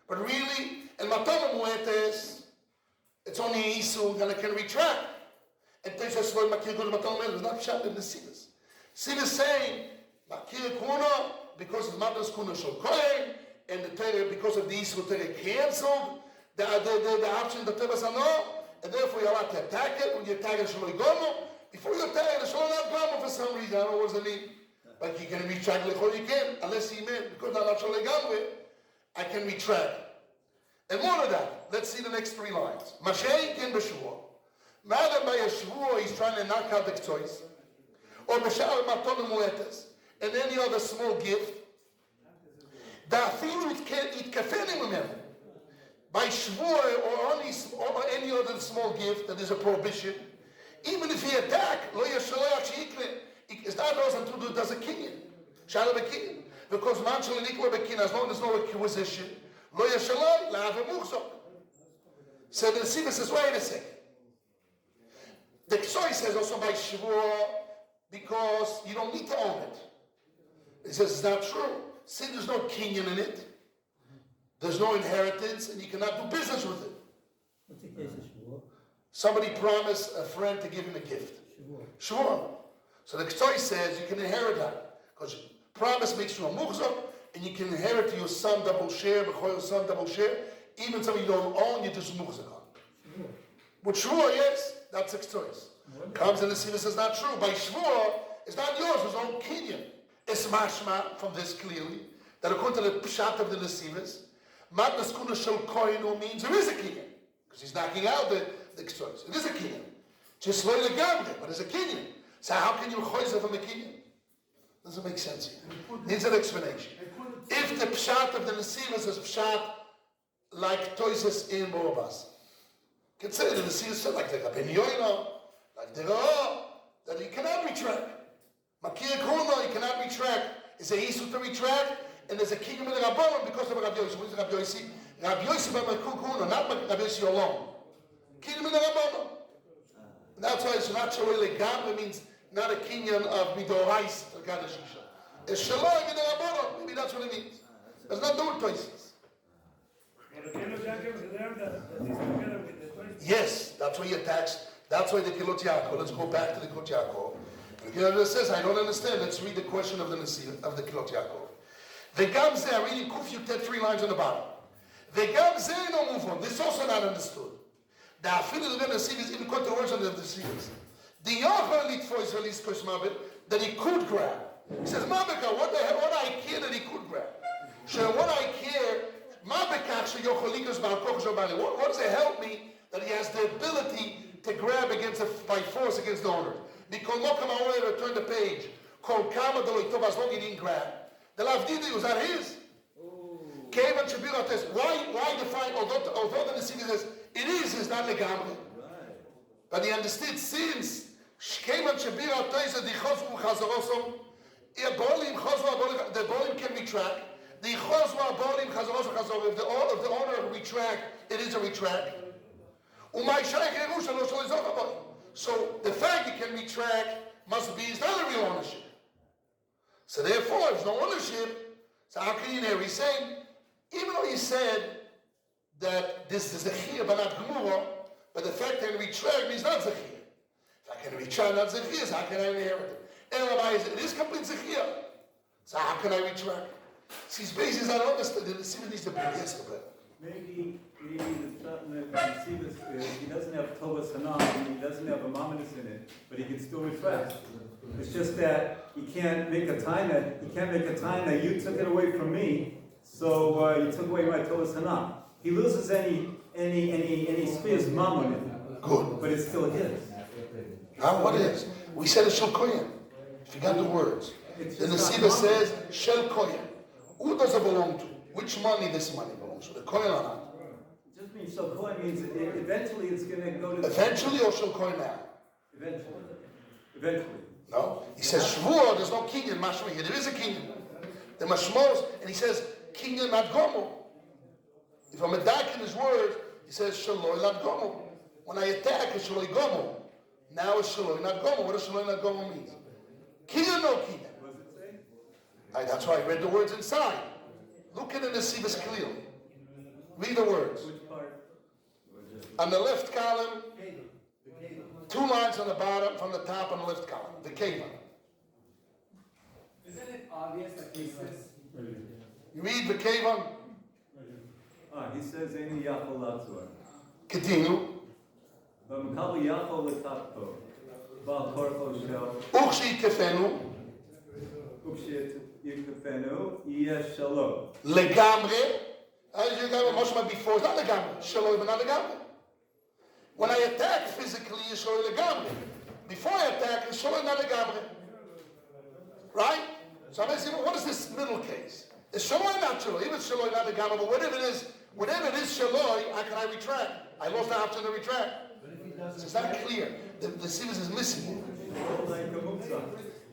Speaker 1: But really, in matana muetes, it's only isu, and I can retract. And toises shaloi makiri kuuna matana muetes. It's not pshat in the Nesiv. Nesiv is saying, makiri kuuna, because of matnas kuuna shal kohen, and the Torah, because of the isu, Torah canceled the option, the Torah said no, and therefore you're allowed to attack it. When you attack it, shaloi gomu. Before you attack it, shaloi not gomu for some reason. I don't know what's the need. But you can retract lechol, you can, unless he meant, because I'm not shaloi gamre, I can retract. And more of that, let's see the next 3 lines. Mashay ken b'shuvo. Rather by a shvuo, he's trying to knock out the choice. Or b'sha'ar matonu muetes. And any other small gift. Da'afilu itkafenim umem. By shvuo or any other small gift that is a prohibition. Even if he attack, lo yashaloi achikle. It's not those until it does a kinyan. Shalom a kinyan. Because man shall equal a kinyan as long as there's no acquisition. Lo yashaloi la avemukzok. So the Nesiva says, wait a second. The Ksoi says also by shvuah because you don't need to own it. He says it's not true. Since there's no kinyan in it, there's no inheritance, and you cannot do business with it.
Speaker 4: What's the case of Shavuot?
Speaker 1: Somebody promised a friend to give him a gift. Sure. So the Ksoi says you can inherit that. Because promise makes you a muhzak, and you can inherit to your son double share, your son double share. Even something you don't own, you just muhzak on. But Shvuah, yes, that's the Ksoi. Comes in the Siva says not true. By Shvuah, it's not yours, it's own kinyan. It's mashma from this clearly, that according to the pshat of the Nesivas, matnas kuna shel koinu means there is a kinyan. Because he's knocking out the Ksoi. It is a kinyan. Just loy legamre, but it's a kinyan. So how can you choice from a kinyan? Doesn't make sense here. Needs an explanation. If the pshat of the Nesivas is pshat like toises in Borobas, consider the Nesivas like the Rabbeinu Yoina, like the Ra, that he cannot retract. Makir Kuna, he cannot retract. It's a isu to retract, and there's a kingdom in the Rabbanon because of Rabbi Yossi. What is Rabbi Yossi? Rabbi Yossi by Makir Kuna, not Rabbi Yossi alone. Kingdom in the Rabbanon. That's why it's not shaloi legamre, means not a kinyan of midorais or kadeshisha. It's shaloi in the Rabbanon. Maybe that's what it means. There's not doing choices. Yes, that's why he attacks. That's why the Kilot Yaakov. Let's go back to the Kilot Yaakov. The Kilot says, I don't understand. Let's read the question of the Nesiv, of the Kilot Yaakov. The Gamze, I'm reading Kuf Yutet 3 lines on the bottom. The Gamze no move on. This is also not understood. The Afilu the Nesiv is in controversial of the Nesiv. The Yachar Litfo is released Koshmabit that he could grab. He says, Mabeka, what the hell? What I care that he could grab? So what I care, Mabeka, what does it help me that he has the ability to grab against by force against the owner? Because turn the page. As long as he didn't grab. The Lavdidi was that his. Why define, although the Nesiv says, it is not legamre. But he understood since the bolim can retract. If the owner retract, it is a retract. So the fact he can retract must be it's not a real ownership. So therefore, if there's no ownership, so how can you know? He's saying, even though he said that this is Zechir but not Gemura, but the fact that retract means not Zechir. If I can retract not Zechir, so how can I inherit it? It is complete Zechir. So how can I retract? See, his basis I don't understand. The Yeshiva needs to be yesterday.
Speaker 5: Maybe the something that the Yeshiva is, he doesn't have Tovas Hanam, and he doesn't have a Mamadus in it, but he can still retract. It's just that he can't make a time that you took it away from me, so you took away my Tovas Hanam. He loses any space Mamon in it.
Speaker 1: Good.
Speaker 5: But it's still his.
Speaker 1: Now what is? We said it's Shel Kohen. If you got the words. The Yeshiva says Shel Kohen. Who does it belong to? Which money this money belongs to? The Kohen or not?
Speaker 5: It just means Shel Kohen means eventually it's going to go to...
Speaker 1: Eventually or Shel Kohen now?
Speaker 5: Eventually.
Speaker 1: No. He says Shvuah, there's no king in Mashma here. There is a king. The Mashmos, and he says king in not Gomo. If I'm attacking his words, he says Shaloi not Gomo. When I attack, it's Shaloi Gomo. Now it's Shaloi not Gomo. What does Shaloi not Gomo mean? King or no king?
Speaker 5: What does it say?
Speaker 1: That's why I read the words inside. Look at the Yeshivas clearly. Read the words.
Speaker 5: Which part?
Speaker 1: On the left column, 2 lines on the bottom, from the top on the left column. The Keva.
Speaker 6: Isn't it obvious that he says?
Speaker 1: You read the Keva.
Speaker 5: He says, "Any yachol latzor."
Speaker 1: Continue.
Speaker 5: V'mkabel yachol l'tapto, ba'al korcho shel,
Speaker 1: Ukshi Kefenu.
Speaker 5: ukshit yikafenu, yesh shalom.
Speaker 1: Legamre. As you got Moshe before, it's not legamre. Shaloi, but not legamre. When I attack physically, it's shaloi legamre. Before I attack, it's shaloi, not legamre. Right? So I'm asking, what is this middle case? It's shaloi, not shaloi. Even shaloi, not legamre, but whatever it is shaloi, how can I retract? I lost the option to retract. So it's not clear. The Sivas is missing.
Speaker 5: Like a muktzah.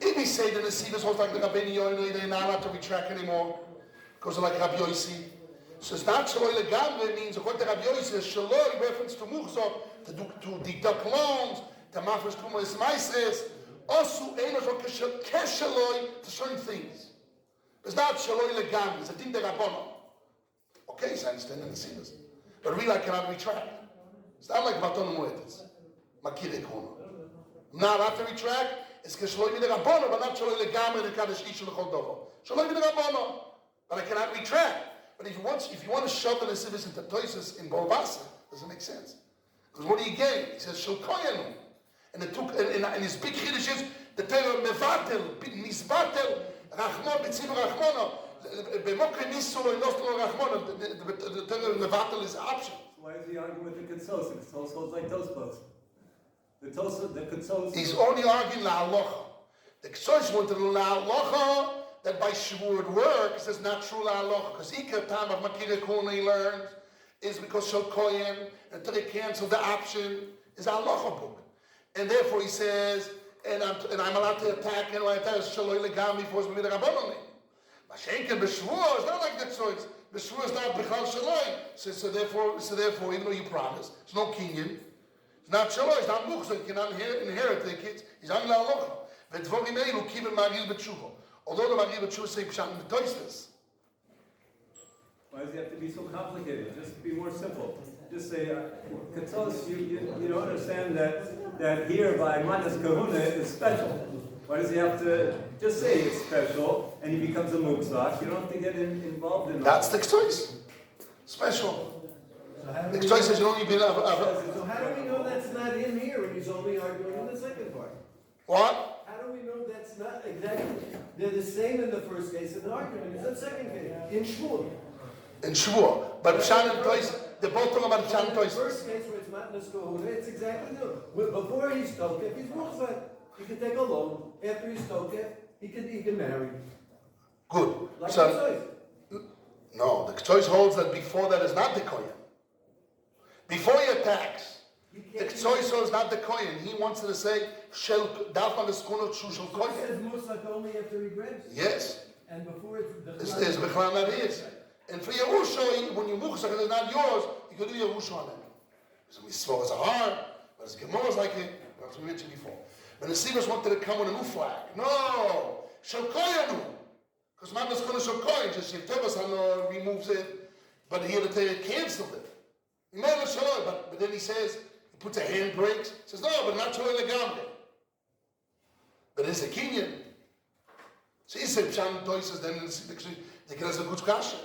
Speaker 1: If we say that the Sivas holds like the Rabbeinu Yoinu, they're not allowed to retract anymore because they're like Rabbi Yossi. So it's not Shaloi Legamre, means according to Rabbi Yossi, it's Shaloi, reference to Muchzok, to deduct loans, to Mafresh Kumas Maisres, also Einosh Keshaloi, to certain things. It's not Shaloi Legamre, it's a Din de Rabbono. Okay, so I understand in the Sivas. But really I cannot retract. It's not like Maton Moetis. Makire Kono. I'm not allowed to retract. It's Keshaloi Mide Rabbono, but not Shaloi Legamre, the Kadosh Ish L'chol Dovo. Shaloi Mide Rabbono. But I cannot retract. But if you want to shove the Nesivus into Toisus in Bolvasa, doesn't make sense. Because what do you gain? He says Shel Koyenu. And his big Chiddush is the Torah Mevatel, Nisbatel, Rachmon, B'tziv Rachmono, B'mokre Nisu Lo Nostro Rachmono. The Torah Mevatel is an option.
Speaker 5: Why is he arguing with the Ketsos? The Ketsos holds like Tosfos. The Ketsos.
Speaker 1: He's only arguing La Halacha. The Ketsos wanted to La Halacha that by Shavuot works is not true La Halacha. Because Ikar time of Makira Kuna he learns is because Shel Koyen, until they cancel the option, is a Halacha book. And therefore he says, and I'm allowed to attack, and when I attack, Shaloi Legam before it's B'mid Rabbanon. Mashenken B'Shavuot is not like that choice. B'Shavuot is not B'chal Shaloi. So therefore, even though you promise, it's no kinyan. It's not Shaloi, it's not Muchzek, you cannot inherit the kids. He's on La Halacha. V'dvorim eilu kiven Maril B'Tshuva. Although the Maril B'Tshuva say Pshat in the Toistas.
Speaker 5: Why does it have to be so complicated? Just be more simple. Just say, Ketsos, you don't understand that here by Manas Kahuna is special. Why does he have to just say it's special and he becomes a muktzak? You don't have to get involved in
Speaker 1: That's the choice. Special. The choice says you don't even have.
Speaker 6: So how do we know that's not in here when he's only arguing in the second part?
Speaker 1: What?
Speaker 6: How do we know that's not exactly? They're the same in the first case and the argument is the second case in Shmuel.
Speaker 1: In Shavuot. But Pshat and Tois, they're both talking about Pshat and
Speaker 6: The
Speaker 1: Tois.
Speaker 6: first case where it's Matnas Kohuna, it's exactly new. Before he's Tokef, he's Muchzak. He can take a loan. After he's Tokef, he can marry.
Speaker 1: Good.
Speaker 6: Like
Speaker 1: So, no, the choice holds that before that is not the Kohen. Before he attacks, the choice holds not the Kohen. He wants to say, Shel Dafman the Skuno Shel
Speaker 6: It
Speaker 1: Kohen.
Speaker 6: says Muchzak only after he grabs.
Speaker 1: Yes.
Speaker 6: And before it's
Speaker 1: It's Bechlam that is. And for Yerusha, when you Muchzak and it's not yours, you can do Yerusha on it. So we saw as a hard, but as Gemara is like it, as we mentioned before. But the Sivas wanted to come with a new flag. No! Shel Koyenu! Because Manas Kuna Shel Koyen, just Tevas removes it, but here the Torah canceled it. But then he says, he puts a handbrake. He says, no, but not shaloi legamre. But it's a kinyan. So he's saying pshat and toises, then they can have a good kasha.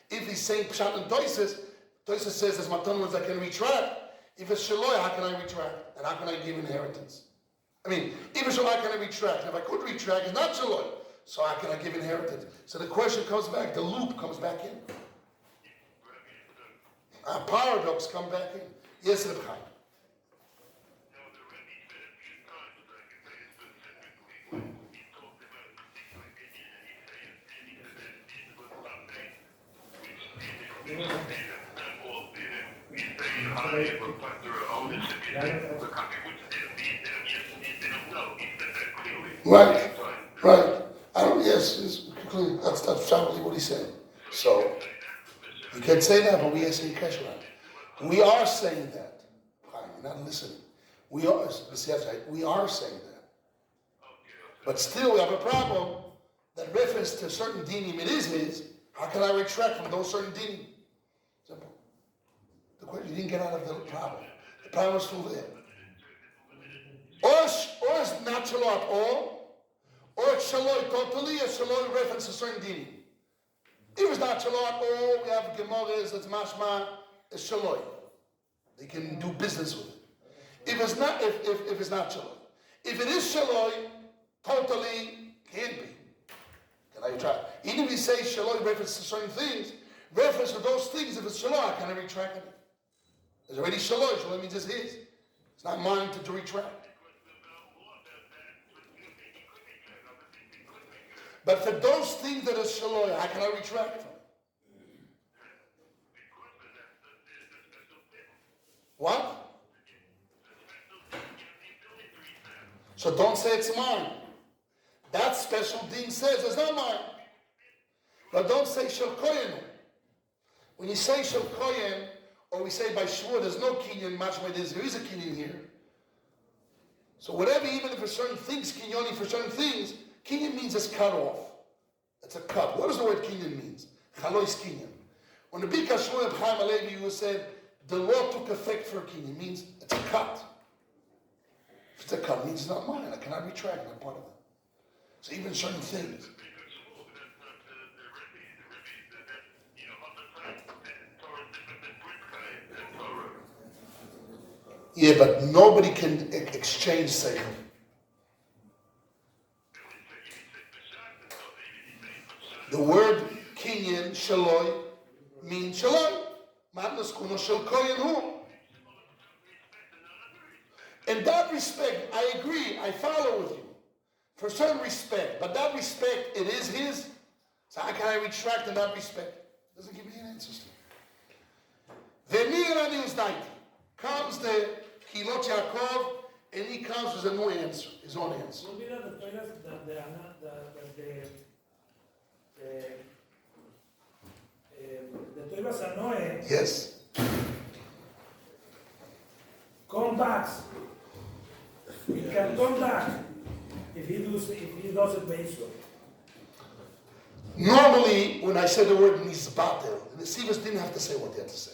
Speaker 1: If he's saying pshat and toises says, as matan ones I can retract. If it's shaloi, how can I retract? And how can I give inheritance? I mean, if it's shaloi, how can I retract? If I could retract, it's not shaloi. So how can I give inheritance? So the question comes back, the loop comes back in. Our paradox come back in. Yes, Reb Chaim. Right. Yes, that's probably what he said. So, you can say that, but we are saying kesher. We are saying that. You're not listening. We are saying that. But still, we have a problem that reference to certain dinim, it is his. How can I retract from those certain dinim? Simple. The question, you didn't get out of the problem. The problem is still there. Or it's not shaloi at all, or it's shaloi totally, or shaloi reference to certain dinim. If it's not shaloi at all, we have gemaras that's mashma, it's shaloi. They can do business with it. If it's not, if it's not shaloi, if it is shaloi, totally can't be. Can I try? Even if you say shaloi reference to certain things, reference to those things, if it's shaloi, can I retract it? It's already shaloi. Shaloi means it's his. It's not mine to retract. But for those things that are shaloi, how can I retract from? What? So don't say it's mine. That special thing says it's not mine. But don't say shel kohen. When you say shel kohen, or we say by shvur, there's no kinyan, mashma there is a kinyan here. So whatever, even if for certain things, kinyoni for certain things, kinyan means it's cut off. It's a cut. What does the word kinyan means? Chalois kinyan. When the big Hashmon of Chaim Alevi who said the law took effect for kinyan, means it's a cut. If it's a cut, it means it's not mine. I cannot retract that part of it. So even certain things. Yeah, but nobody can exchange seichel. The word kinyan, shaloi, means shaloi. Madness kuno shel kohen hu. In that respect, I agree, I follow with you. For certain respect, but that respect, it is his. So how can I retract in that respect? Doesn't give me an answer. Venir news 90. Comes the Kilot Yaakov, and he comes with a new answer, his own answer.
Speaker 3: The Toivas Anoe,
Speaker 1: Yes.
Speaker 3: come back. He can come back if he does it based on.
Speaker 1: Normally, when I said the word nisbatel, the Sivas didn't have to say what they had to say.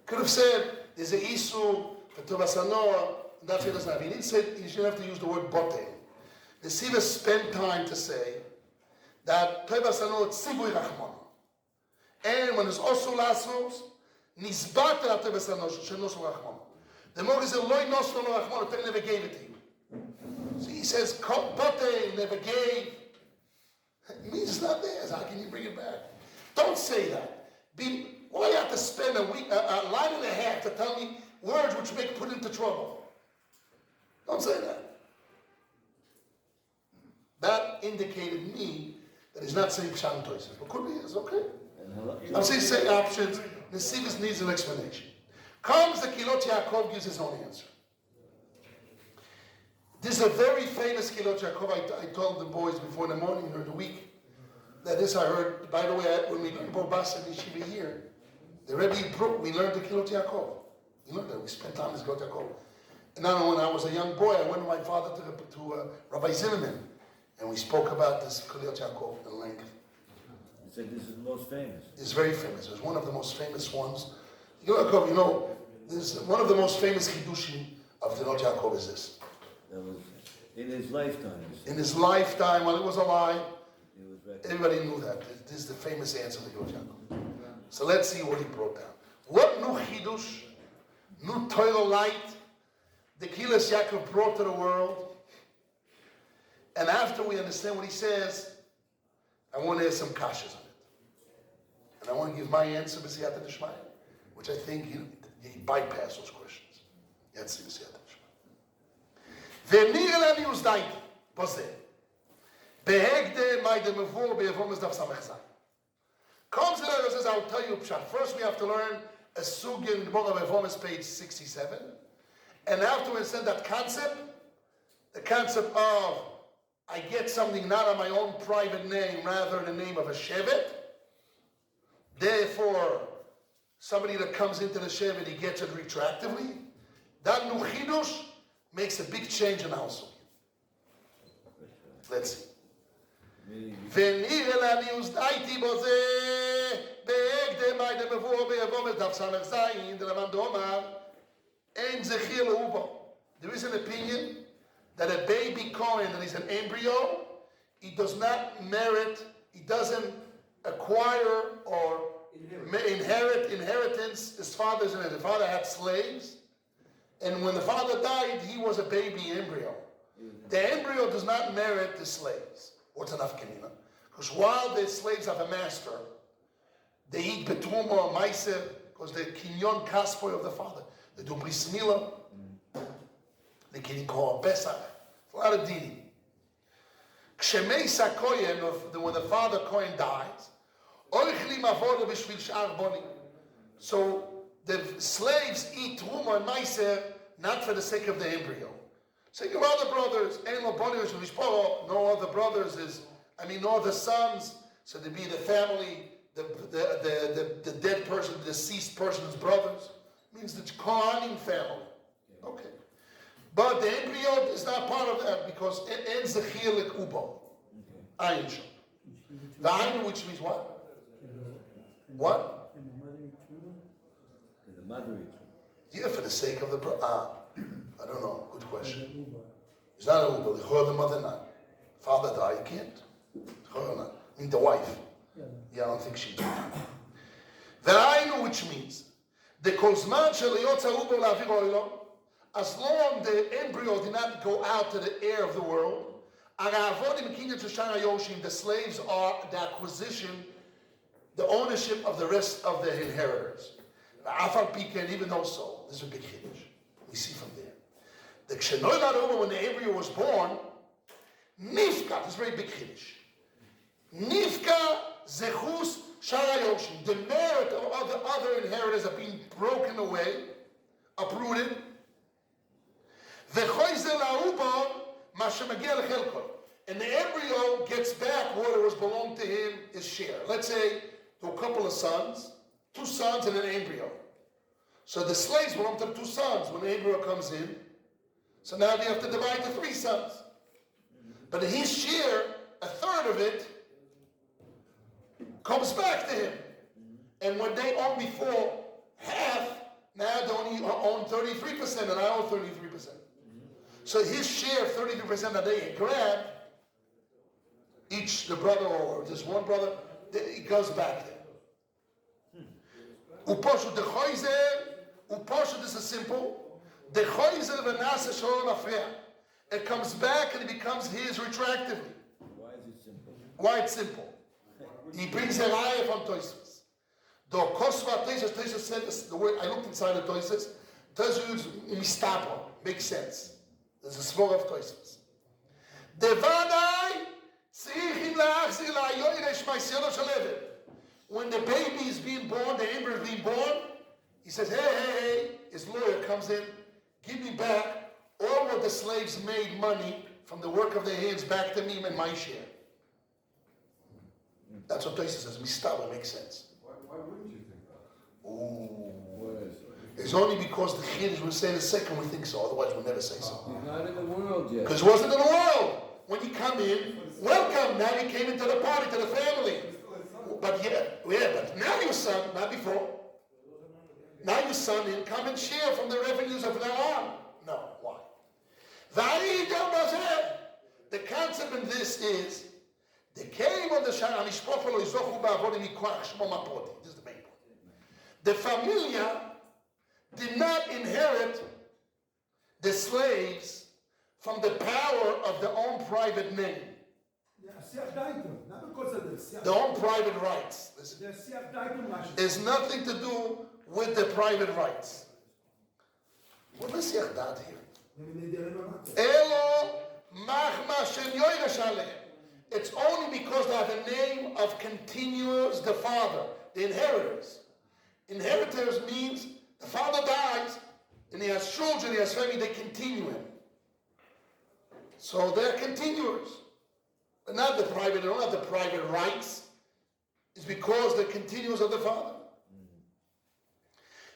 Speaker 1: Could have said, there's an isu, for Toivas Anoe, and that's what it doesn't have. He didn't say, you shouldn't have to use the word botel. The Sivas spent time to say that Toivas Anoe tzibui rachmon. And when it's also lasos, nisbatel at Toivas Anoe, shenos rachmon. The more is a loy nos no rachmon, the never gave it to you. So he says, botel never gave. It means it's not there. So how can you bring it back? Don't say that. Why you have to spend a line and a half to tell me words which make put into trouble? Don't say that. That indicated me that he's not saying pshat and toises. But could be, it's okay. I'm saying say options. The Sivas needs an explanation. Comes the Kilot Yaakov, gives his own answer. This is a very famous Kilot Yaakov. I told the boys before in the morning or the week that this I heard. By the way, when we learned Bobas and Yeshiva here, the Rebbe we learned the Kilot Yaakov. You learned that. We spent time in Kilot Yaakov. And now when I was a young boy, I went with my father to Rabbi Zimmerman, and we spoke about this Kilot Yaakov at length.
Speaker 2: He said this is the most famous.
Speaker 1: It's very famous. It's one of the most famous ones. Kilot Yaakov, you know, This is one of the most famous chidushim of Talmud Yaakov is this.
Speaker 2: That was in his lifetime.
Speaker 1: In his lifetime, while he was alive,
Speaker 2: It was recognized.
Speaker 1: everybody knew that. This is the famous answer to Talmud Yaakov. So let's see what he brought down. What new chidush, new Torah light, the Kilas Yaakov brought to the world. And after we understand what he says, I want to ask some kashas on it. And I want to give my answer, B'siyata D'Shmaya, which I think he bypassed those questions. Let's see, B'siyata D'Shmaya. V'nir lani uzdaiti, b'zeh. Behegde ma'ide mevur be'yavomez daf samech zayin. Comes to and says, I'll tell you pshat. First we have to learn a sugya in Gemara Be'yavomez, page 67. And after we said that concept, the concept of I get something not on my own private name, rather in the name of a shevet. Therefore, somebody that comes into the shevet, he gets it retroactively. That new chidush makes a big change in the household. Let's see. ונראה לעני וזדאיתי בו זה בהקדם היידה מבוא ביבוא מדף סמך זין דלמד דומר אין זכיר לאובו. There is an opinion that a baby Kohen that is an embryo, he does not merit, he doesn't acquire or inherit inheritance. His father had slaves, and when the father died, he was a baby embryo. The embryo does not merit the slaves. What's an afkanina? Because while the slaves have a master, they eat betuma or meiser, because the kinyon kaspoy of the father. They do bris milah, they can call Pesach. A lot of dinim. Kshemeisa kohen, when the father Kohen dies, so the slaves eat truma and meiser not for the sake of the embryo. So your other brothers, no other brothers no other sons. So to be the family, the dead person, the deceased person's brothers, means the Kohanim family. Okay. But the embryo is not part of that because it ends the chilik ubo. Ayin shom. The ayin, which means what? What?
Speaker 2: The mother.
Speaker 1: Yeah, for the sake of the I don't know. Good question. It's not a uber. The mother not. Father died. You can't. I mean the wife. Yeah, I don't think she did. The ainu, which means the kozman sheliyotza uber la'avir oilo. As long the embryo did not go out to the air of the world, the slaves are the acquisition, the ownership of the rest of the inheritors. Even though so, this is a big chiddush. We see from there. The kshenoi when the embryo was born, nifka, this is a very big chiddush. Nifka zechus sharayoshim. The merit of all the other inheritors are being broken away, uprooted. And the embryo gets back what was belonged to him, his share. Let's say there were a couple of sons, 2 sons and an embryo. So the slaves belong to the 2 sons when the embryo comes in. So now they have to divide the 3 sons. But his share, a third of it, comes back to him. And when they owned before half, now they only own 33% and I own 33%. So his share, 33% that they grab, each the brother or just one brother, it goes back there. Uposhu the choizer, uposhu, this is simple. The choizer v'nasa shalom afreya. It comes back and it becomes his retroactively.
Speaker 2: Why is it simple?
Speaker 1: Why it's simple? He brings a raya from Tosfos. The Kosva Tosfos said this, the word, I looked inside the Tosfos. Tosfos use mistapo, makes sense. There's a small of Tosfos. When the baby is being born, the embryo is being born, he says, hey, his lawyer comes in, give me back all what the slaves made money from the work of their hands back to me and my share. That's what Tosfos says. Mistaba makes sense.
Speaker 7: Why wouldn't you think that?
Speaker 1: Ooh. It's only because the kid will say in a second we think so, otherwise we'll never say so.
Speaker 2: He's not in the world yet.
Speaker 1: Because he wasn't in the world. When you come in, welcome, now you came into the party, to the family. But but now you're son, not before. Now your son in, come and share from the revenues of now on. No, why? The concept in this is, they came on the Shana, this is the main point. The familia did not inherit the slaves from the power of their own private name. Their own private rights. There's nothing to do with the private rights. What does that here? It's only because they have a name of continuers, the father, the inheritors. Inheritors means the father dies and he has children, he has family, they continue him. So they're continuers. But not the private, they don't have the private rights. It's because they're continuers of the father.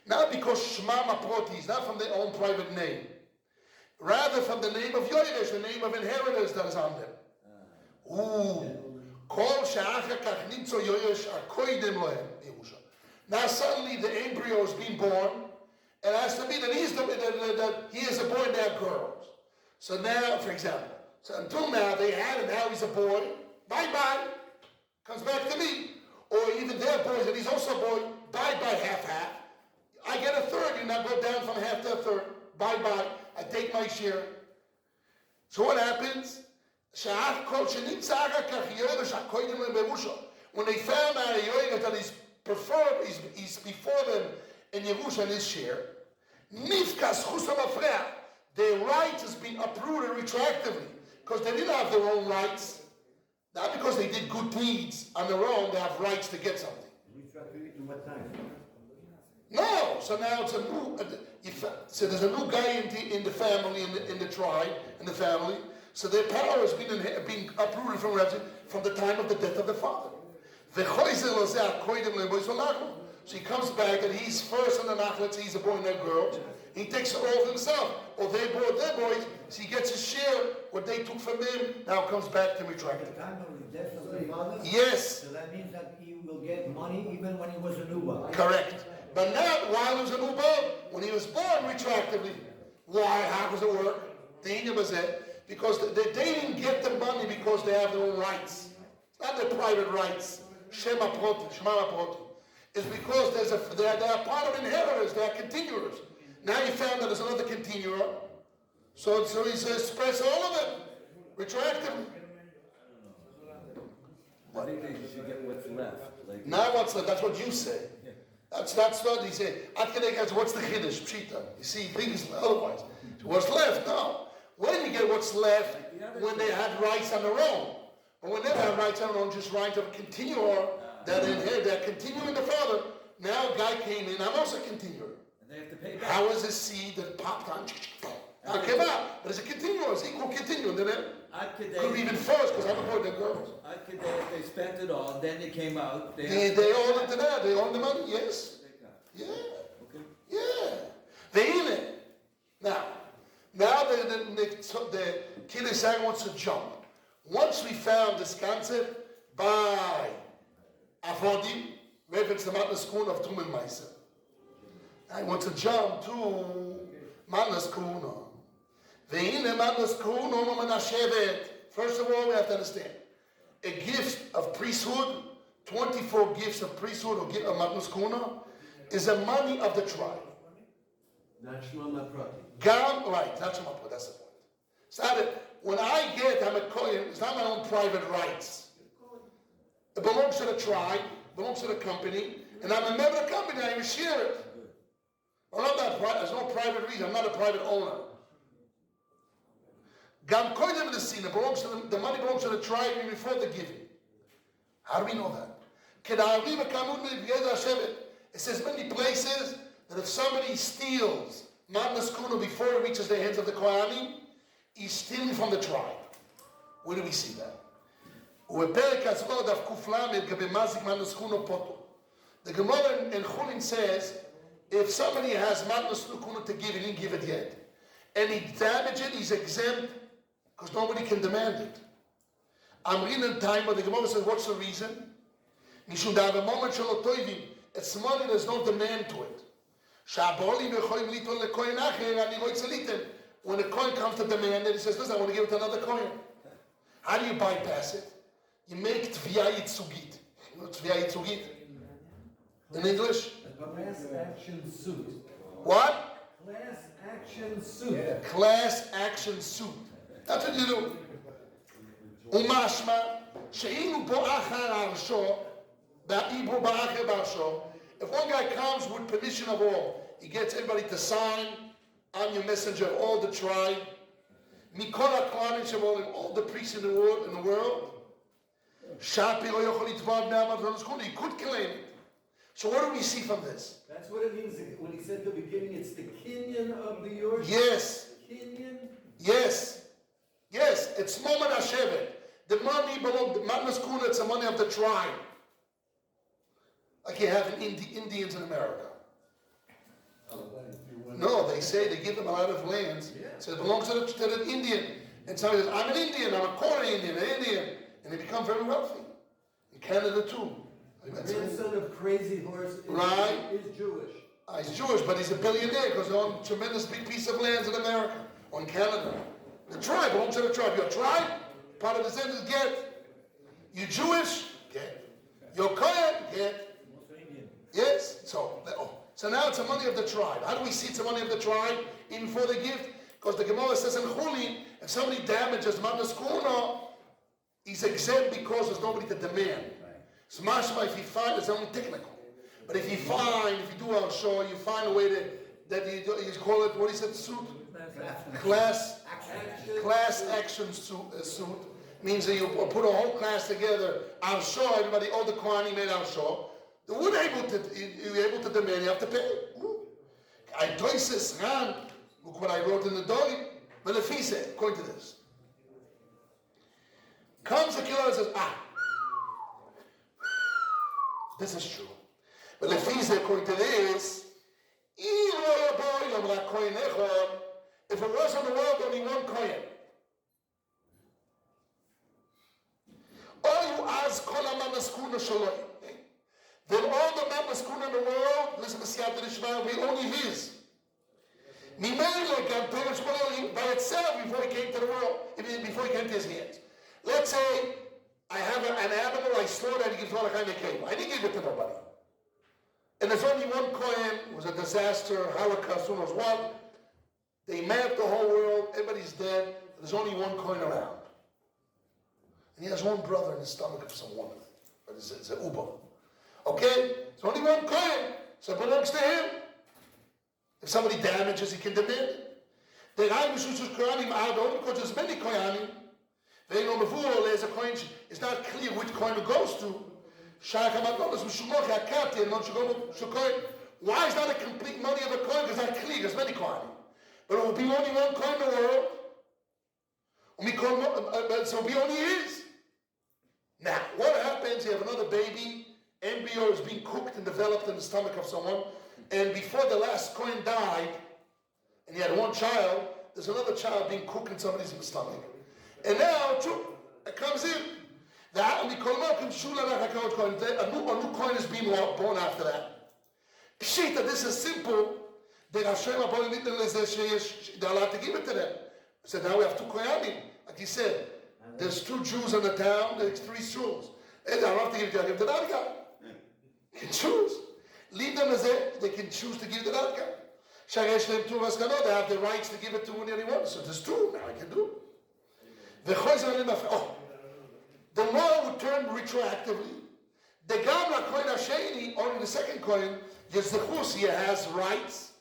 Speaker 1: Not because Shema Maproti is not from their own private name. Rather from the name of Yoresh, the name of inheritors that is on them. Now suddenly the embryo is being born, and it has to be that he is a boy and they are girls. So now, for example, so until now they had and now he's a boy, bye-bye, comes back to me. Or even they're boys and he's also a boy, bye-bye, half-half. I get a third, you now go down from half to a third, bye-bye, I take my share. So what happens? When they found out that he's preferred, he's before them in Yerusha and his share, their rights has been uprooted retroactively because they didn't have their own rights. Not because they did good deeds on their own, they have rights to get something.
Speaker 2: In what time?
Speaker 1: No, so now it's a new. So there's a new guy in the family, in the tribe, in the family. So their power has been uprooted from the time of the death of the father. So he comes back and he's first in the nachlet, so he's a boy and a girl. He takes it all for himself. Or they brought their boys, so he gets his share. What they took from him now comes back to retract
Speaker 4: At the time of the death of the father?
Speaker 1: Yes.
Speaker 4: So that means that he will get money even when he was a newborn.
Speaker 1: Correct. But not while he was a newborn. When he was born retroactively. Why? How does it work? The Indian was it. Because they didn't get the money because they have their own rights. It's not their private rights. Shema Proti. It's because they are part of inheritors. They are continuers. Now you found that there's another continuer. So he's expressed all of them. Retroactively.
Speaker 2: I think they should get what's left. Like,
Speaker 1: Now what's left? That's what you say. That's what he said. What's the chiddush? Pshita. You see, things otherwise. What's left? No. When you get what's left, when they had rights on their own. But when they have rights on their own, just rights of a continuer, they're continuing the father. Now a guy came in, I'm also a continuer.
Speaker 2: and they have to pay back.
Speaker 1: How is a seed that popped on? Now it came out. But it's a continuum, it's equal continuum, didn't it? Could be even first, because I'm a boy, they're girls.
Speaker 2: They spent it all, then they came out.
Speaker 1: They own it to that. They own the money, yes. Yeah.
Speaker 2: Okay.
Speaker 1: Yeah. They in it. Now the Kili Sang wants to jump. Once we found this concept by Avodim, reference the Matnas Kun of Tum and Maisa. I want to jump to Matnas Kun. First of all, we have to understand a gift of priesthood, 24 gifts of priesthood or Matnas Kun, is the money of the tribe.
Speaker 6: Not Shema Maprati.
Speaker 1: Right, not Shema Maprati, that's the point. It's not that when I get, I'm a kohen, it's not my own private rights. It belongs to the tribe, belongs to the company, and I'm a member of the company, I share it. There's no private reason, I'm not a private owner. Gam kohen the scene, the money belongs to the tribe even before the giving. How do we know that? It says many places that if somebody steals Matnas Kuna before it reaches the hands of the Kohanim, he's stealing from the tribe. Where do we see that? The Gemara in Chulin says, if somebody has Matnas Kuna to give, he didn't give it yet, and he damaged it, he's exempt, because nobody can demand it. I'm reading in time, but the Gemara says, what's the reason? It's money, there's no demand to it. When a coin comes to demand it, he says, listen, I want to give it to another coin. How do you bypass it? You make tvia yitzugit. You know tvia yitzugit? In English?
Speaker 6: Class action suit.
Speaker 1: What?
Speaker 6: Class action suit.
Speaker 1: Class action suit. That's what you do. Umashma, she'inu bo'achar arsho, ba'ibu ba'achar barsho. If one guy comes with permission of all, he gets everybody to sign, I'm your messenger of all the tribe, mikol ha'klanim shevolim, all the priests in the world, shapi lo yochol itvav me'amad v'nazkun, he could claim it. So what do we see from this?
Speaker 6: That's what it means when he said at the beginning, it's the kinyan of the Yorship.
Speaker 1: Yes.
Speaker 6: Kinyan.
Speaker 1: Yes. Yes. It's Momen HaShevet. The money belongs, the Matnas Kuna, it's the money of the tribe. Like you have in Indians in America. No, they say they give them a lot of lands. So it belongs to the Indian. And somebody says, I'm an Indian, I'm a quarter Indian, an Indian. And they become very wealthy. In Canada too.
Speaker 6: The grandson of Crazy Horse is,
Speaker 1: Right.
Speaker 6: is Jewish.
Speaker 1: He's Jewish, but he's a billionaire because he owns a tremendous big piece of land in America or in Canada. The tribe belongs to the tribe. You're a tribe, part of the sentence, get. You Jewish, get. You're Kohen, get. Yes? So now it's the money of the tribe. How do we see it's the money of the tribe even for the gift? Because the Gemara says in Chulin, if somebody damages Matnas Kuna, he's exempt because there's nobody to demand. So mashma, if you find, it's only technical. But if you do our show, you find a way that you call it, what he said, suit? Class action suit. Means that you put a whole class together, our show, everybody, all the Kohanim made our show. You're able to demand, you have to pay. I toises ran, look what I wrote in the Dorim, Melefise, according to this. Comes the killer and says, this is true. But Melefise, according to this, if it was in the world only one Kohen, then all the Matnas Kuna in the world, listen to Siyata Nishma, will be only his. By itself before he came to the world, before he came to his hands. Let's say I have an animal, I slaughtered and he gives all the kind of came. I didn't give it to nobody. And there's only one Kohen, it was a disaster, Holocaust, who knows what. They mapped the whole world, everybody's dead, there's only one Kohen around. And he has one brother in the stomach of some woman. It's a Uber. Okay? It's only one Kohen, so it belongs to him. If somebody damages, he can demand it. The Kohanim are only because there's many Kohanim. There's a Kohen, it's not clear which Kohen it goes to. Why is that a complete money of a Kohen? Because it's not clear, there's many Kohanim. But it will be only one Kohen in the world. So it will be only his. Now, what happens? You have another baby, embryo is being cooked and developed in the stomach of someone, and before the last Kohen died, and he had one child, there's another child being cooked in somebody's stomach. And now, it comes in. A new Kohen is being born after that. Pshita, this is simple. They're allowed to give it to them. So now we have two Kohanim. Like he said, there's 2 Jews in the town, there's 3 Jews. And I don't have to give it to them, give it to that guy. You can choose. Leave them as they can choose to give it to that guy. They have the rights to give it to anyone. So there's 2, now I can do. The law would turn retroactively. The Gamla Kohen Hasheni, only the second Kohen, he has rights.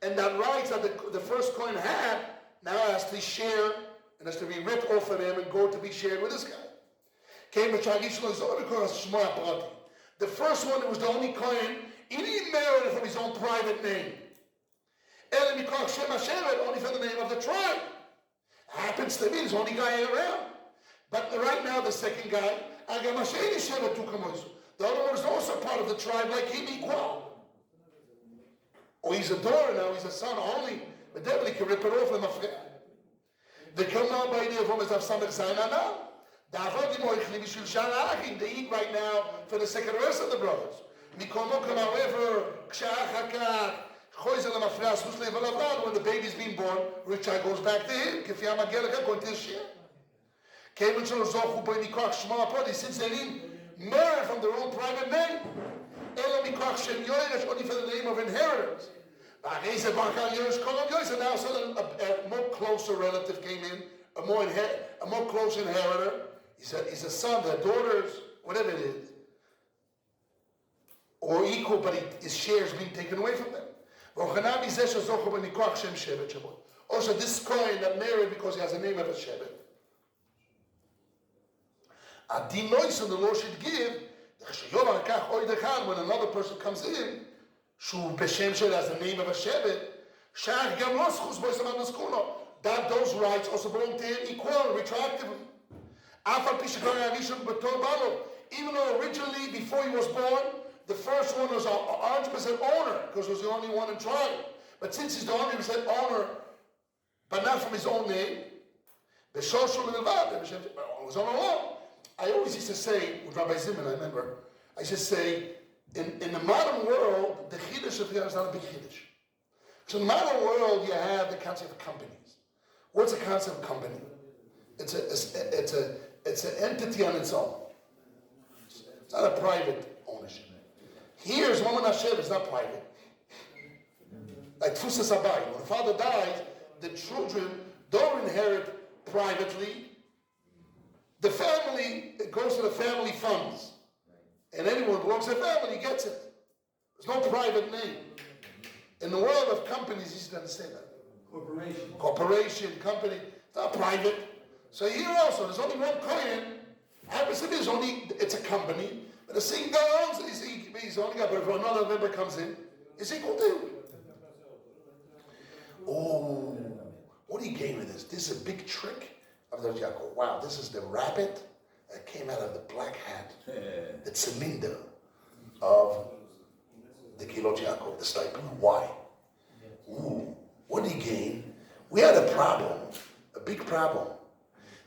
Speaker 1: And that rights that the first Kohen had, now has to share, and has to be ripped off of him and go to be shared with this guy. The first one, it was the only Kohen, he didn't merit it from his own private name. Only for the name of the tribe. Happens to be, there's only guy around. But right now, the second guy, the other one is also part of the tribe, like him equal. Or he's a daughter now, he's a son only, but definitely can rip it off him after. They come now by the form of Samach Zaina now. They eat right now for the second rest of the brothers. However, When the baby's being born, Richard goes back to him. Going to his share. Since they didn't marry from their own private name, only for the name of inheritors. And now suddenly a more closer relative came in, a more close inheritor. He's a son, their daughters, whatever it is. Or equal, but his share is being taken away from them. Also, this Kohen that married because he has a name of a Shevet. A dinois and the law should give, when another person comes in, has the name of a Shevet, that those rights also belong to him equally, retroactively. Even though originally, before he was born, the first one was 100% owner, because he was the only one in trial. But since he's the 100% owner, but not from his own name, it was on alone. I always used to say, with Rabbi Zimmerman, I remember, I used to say, in the modern world, the Chiddush of is not a big Chiddush. So in the modern world, you have the concept of companies. What's the concept of company? It's an entity on its own. It's not a private ownership. Here's Mammon Hashem, it's not private. Like Tfusas Abai, when the father dies, the children don't inherit privately. The family, it goes to the family funds. And anyone who belongs to the family gets it. There's no private name. In the world of companies, you should understand that. Corporation, company, it's not private. So here also, there's only one Kohen. It's a company. But the same guy owns it. He's only got, but if another member comes in, it's equal to him. Oh, what do you gain with this? This is a big trick of the Yaakov. Wow, this is the rabbit that came out of the black hat, the cylinder of the Kilot Yaakov, the stipend. Why? Ooh, what did he gain? We had a problem, a big problem.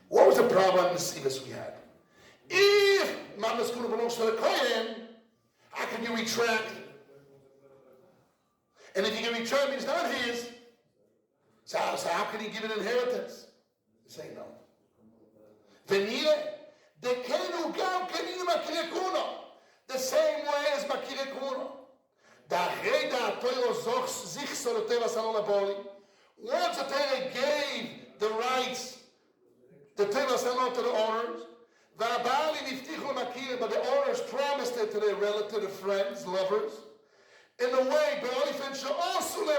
Speaker 1: What was the problem in the Sivas we had? If Mamas Kuna belongs to the Kohen, how can you retract? And if you can retract, it's not his. So how can he give an inheritance? You say no. The same way as Makire Kuno. Once the Torah gave the rights, the Torah to the owners, but the owners promised it to their relatives, friends, lovers, in a way, in a way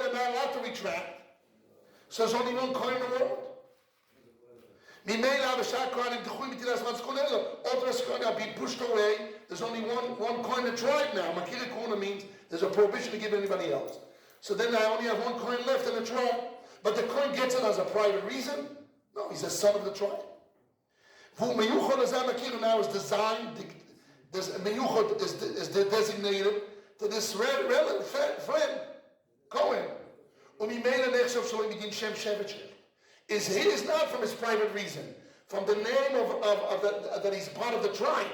Speaker 1: they're not allowed to retract. So there's only one coin in the world. All the rest are being pushed away. There's only one coin in the tribe now. Makira Kuna means there's a prohibition to give anybody else. So then I only have one coin left in the tribe. But the coin gets it as a private reason? No, he's a son of the tribe. Makira now is designed, Meyuchot is designated to this friend, Cohen. Is his not from his private reason, from the name of that he's part of the tribe.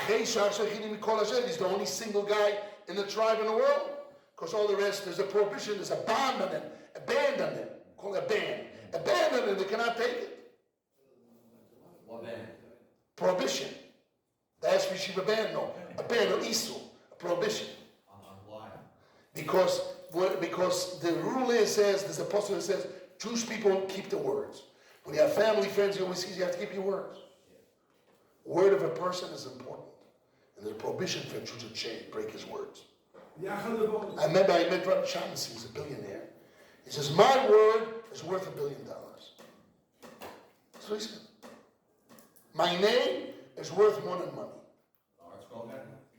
Speaker 1: He's the only single guy in the tribe in the world, because all the rest, there's a prohibition, there's a bond on them, a band on them, called a band on them, they cannot take it.
Speaker 4: What band?
Speaker 1: Prohibition. The Yeshiva ban, no, a ban of Isu, a prohibition.
Speaker 4: Why?
Speaker 1: Because the rule is, there's a posture that says, Jewish people keep the words. When you have family, friends, you always see you have to keep your words. Word of a person is important. And there's a prohibition for a Jew to break his words. I met Rabbi Shamus, he's a billionaire. He says, my word is worth $1 billion. That's what he said. My name is worth more than money.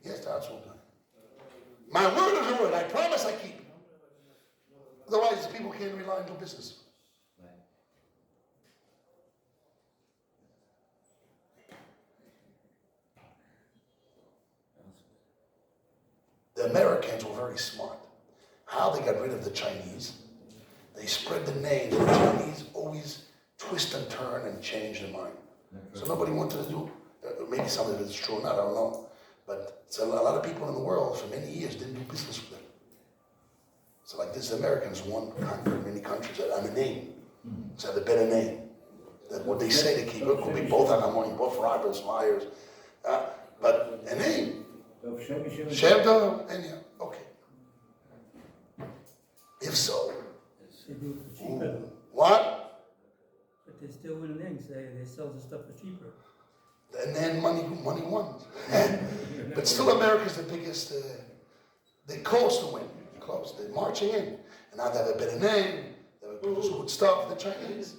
Speaker 1: Yes, that's what. My word is a word. I promise I keep it. Otherwise, people can't rely on no business. The Americans were very smart. How they got rid of the Chinese? They spread the name. The Chinese always twist and turn and change their mind. So nobody wanted to do. Maybe some of it is true, not, I don't know. But so a lot of people in the world for many years didn't do business with them. So like this, Americans won many countries. I'm a name. So have a better name. That what they say to keep it could be both Anamoni, both robbers, liars. But a name. Shem Tov, and yeah, okay. If so,
Speaker 3: They do it for cheaper though.
Speaker 1: what?
Speaker 3: But they still win things. They sell the stuff for cheaper.
Speaker 1: And then money won. But still, America's the biggest. They're close to win. Close. They're marching in, and now they have a better name. They produce good stuff. The Chinese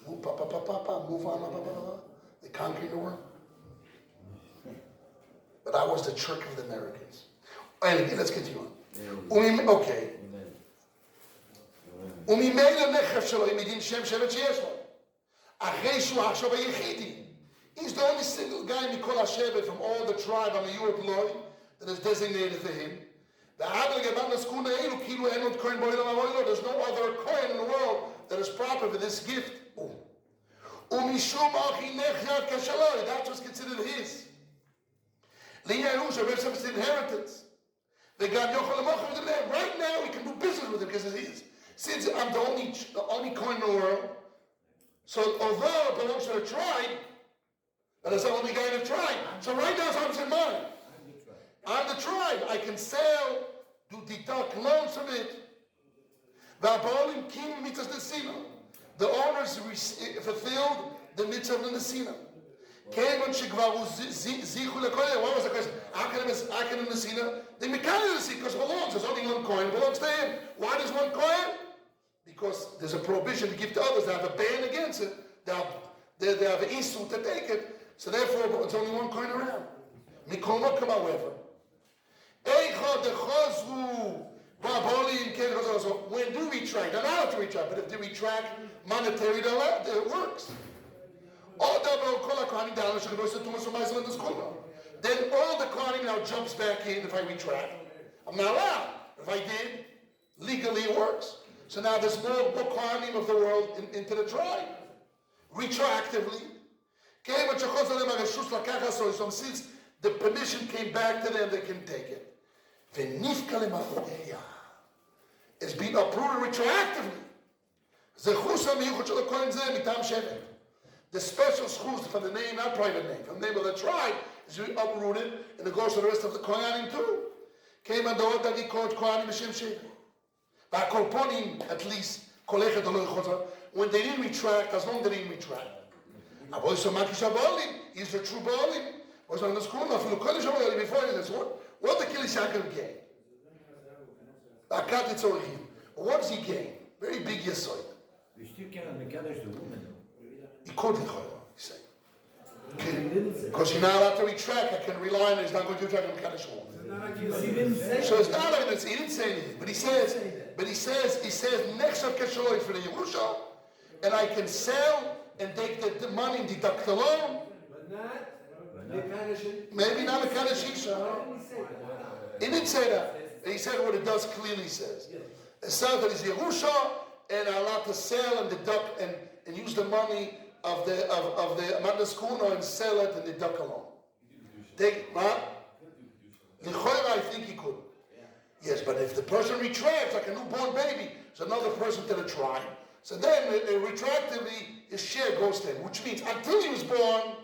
Speaker 1: move, move on, They're conquering the world. But that was the trick of the Americans. And again, let's continue on. Okay. וממילא נכף שלו עם מדין שם שבט שיש לו. אחרי שהוא עכשיו היחידי. He's the only single guy מכל השבט from all the tribe on the Europe Loi that is designated for him. והאבא לגבי הסכונה האלו כאילו אין עוד כהן בעולם המוי לו. There's no other coin in the world that is proper for this gift. ומשום אחי נחשב כשלוי. That was considered his. לעניין הוא שווה some inheritance. וגם יוכל למוכר את זה. Right now we can do business with him because it's his. Since I'm the only coin in the world, so although it belongs to the tribe, but it's the only guy in the tribe. So right now it's in mine. I'm the tribe. I can sell, deduct loans from it. The owners fulfilled the mitzvah of the Nesina. What was the question? How can a Nesina? They make because it belongs. There's only one coin. It belongs to him. Why does one coin? Because there's a prohibition to give to others. They have a ban against it. They have an issue to take it. So therefore, it's only one coin around. However, when do we retract? Not allowed to retract, but if they retract monetarily, it works. Then all the Kohanim now jumps back in if I retract. I'm not allowed. If I did, legally it works. So now there's more Kohanim of the world into the tribe. Retroactively. So since the permission came back to them, they can take it. It's been uprooted retroactively. The special schools for the name, not private name, from the name of the tribe, is uprooted, and it goes to the rest of the Kohanim too. Came on the order that he called Kohanim Hashem Shevet. But Korponim, at least, when they didn't retract, as long as they didn't retract. He's the true Baalim. Was on the school before he says, what the Kilishakim gain? What does he gain? Very big yesoid. He couldn't, he said. Because you're not allowed to retract. I can rely on it. He's not going to retract on Kaddish woman. So it's not like this. He didn't say anything. But he says, Nechshav Keshaloi for the Yerusha, and I can sell and take the money and deduct the loan. Maybe not a Kaddish Isha. He didn't say that. He said what it does clearly says. It says that it's Yerusha, and I'm allowed to sell and deduct and use the money of the Amandas Kuna and sell it and deduct a loan. Take what? I think he could. Yes, but if the person retracts like a newborn baby, it's another person to the tribe. So then retroactively his share goes to him, which means until he was born,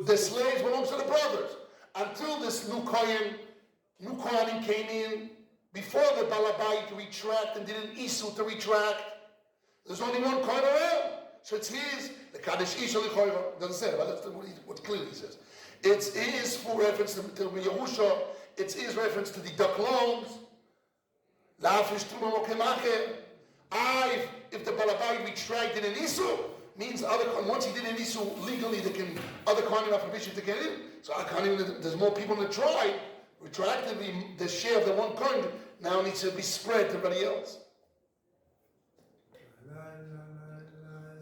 Speaker 1: the slaves belongs to the brothers. Until this new Kohanim came in, before the Balabait retract and did an Isu to retract, there's only one coin around. So it's his. The Kaddish Isha Lichoyra doesn't say it, but that's what clearly says. It's his full reference to Yerusha. It's his reference to the duck loans. If the Balabait retracted an Isu, means once he did an Isu legally, other Kohanim have permission to get in. So there's more people in the tribe. Retroactively, the share of the one coin now needs to be spread to everybody else.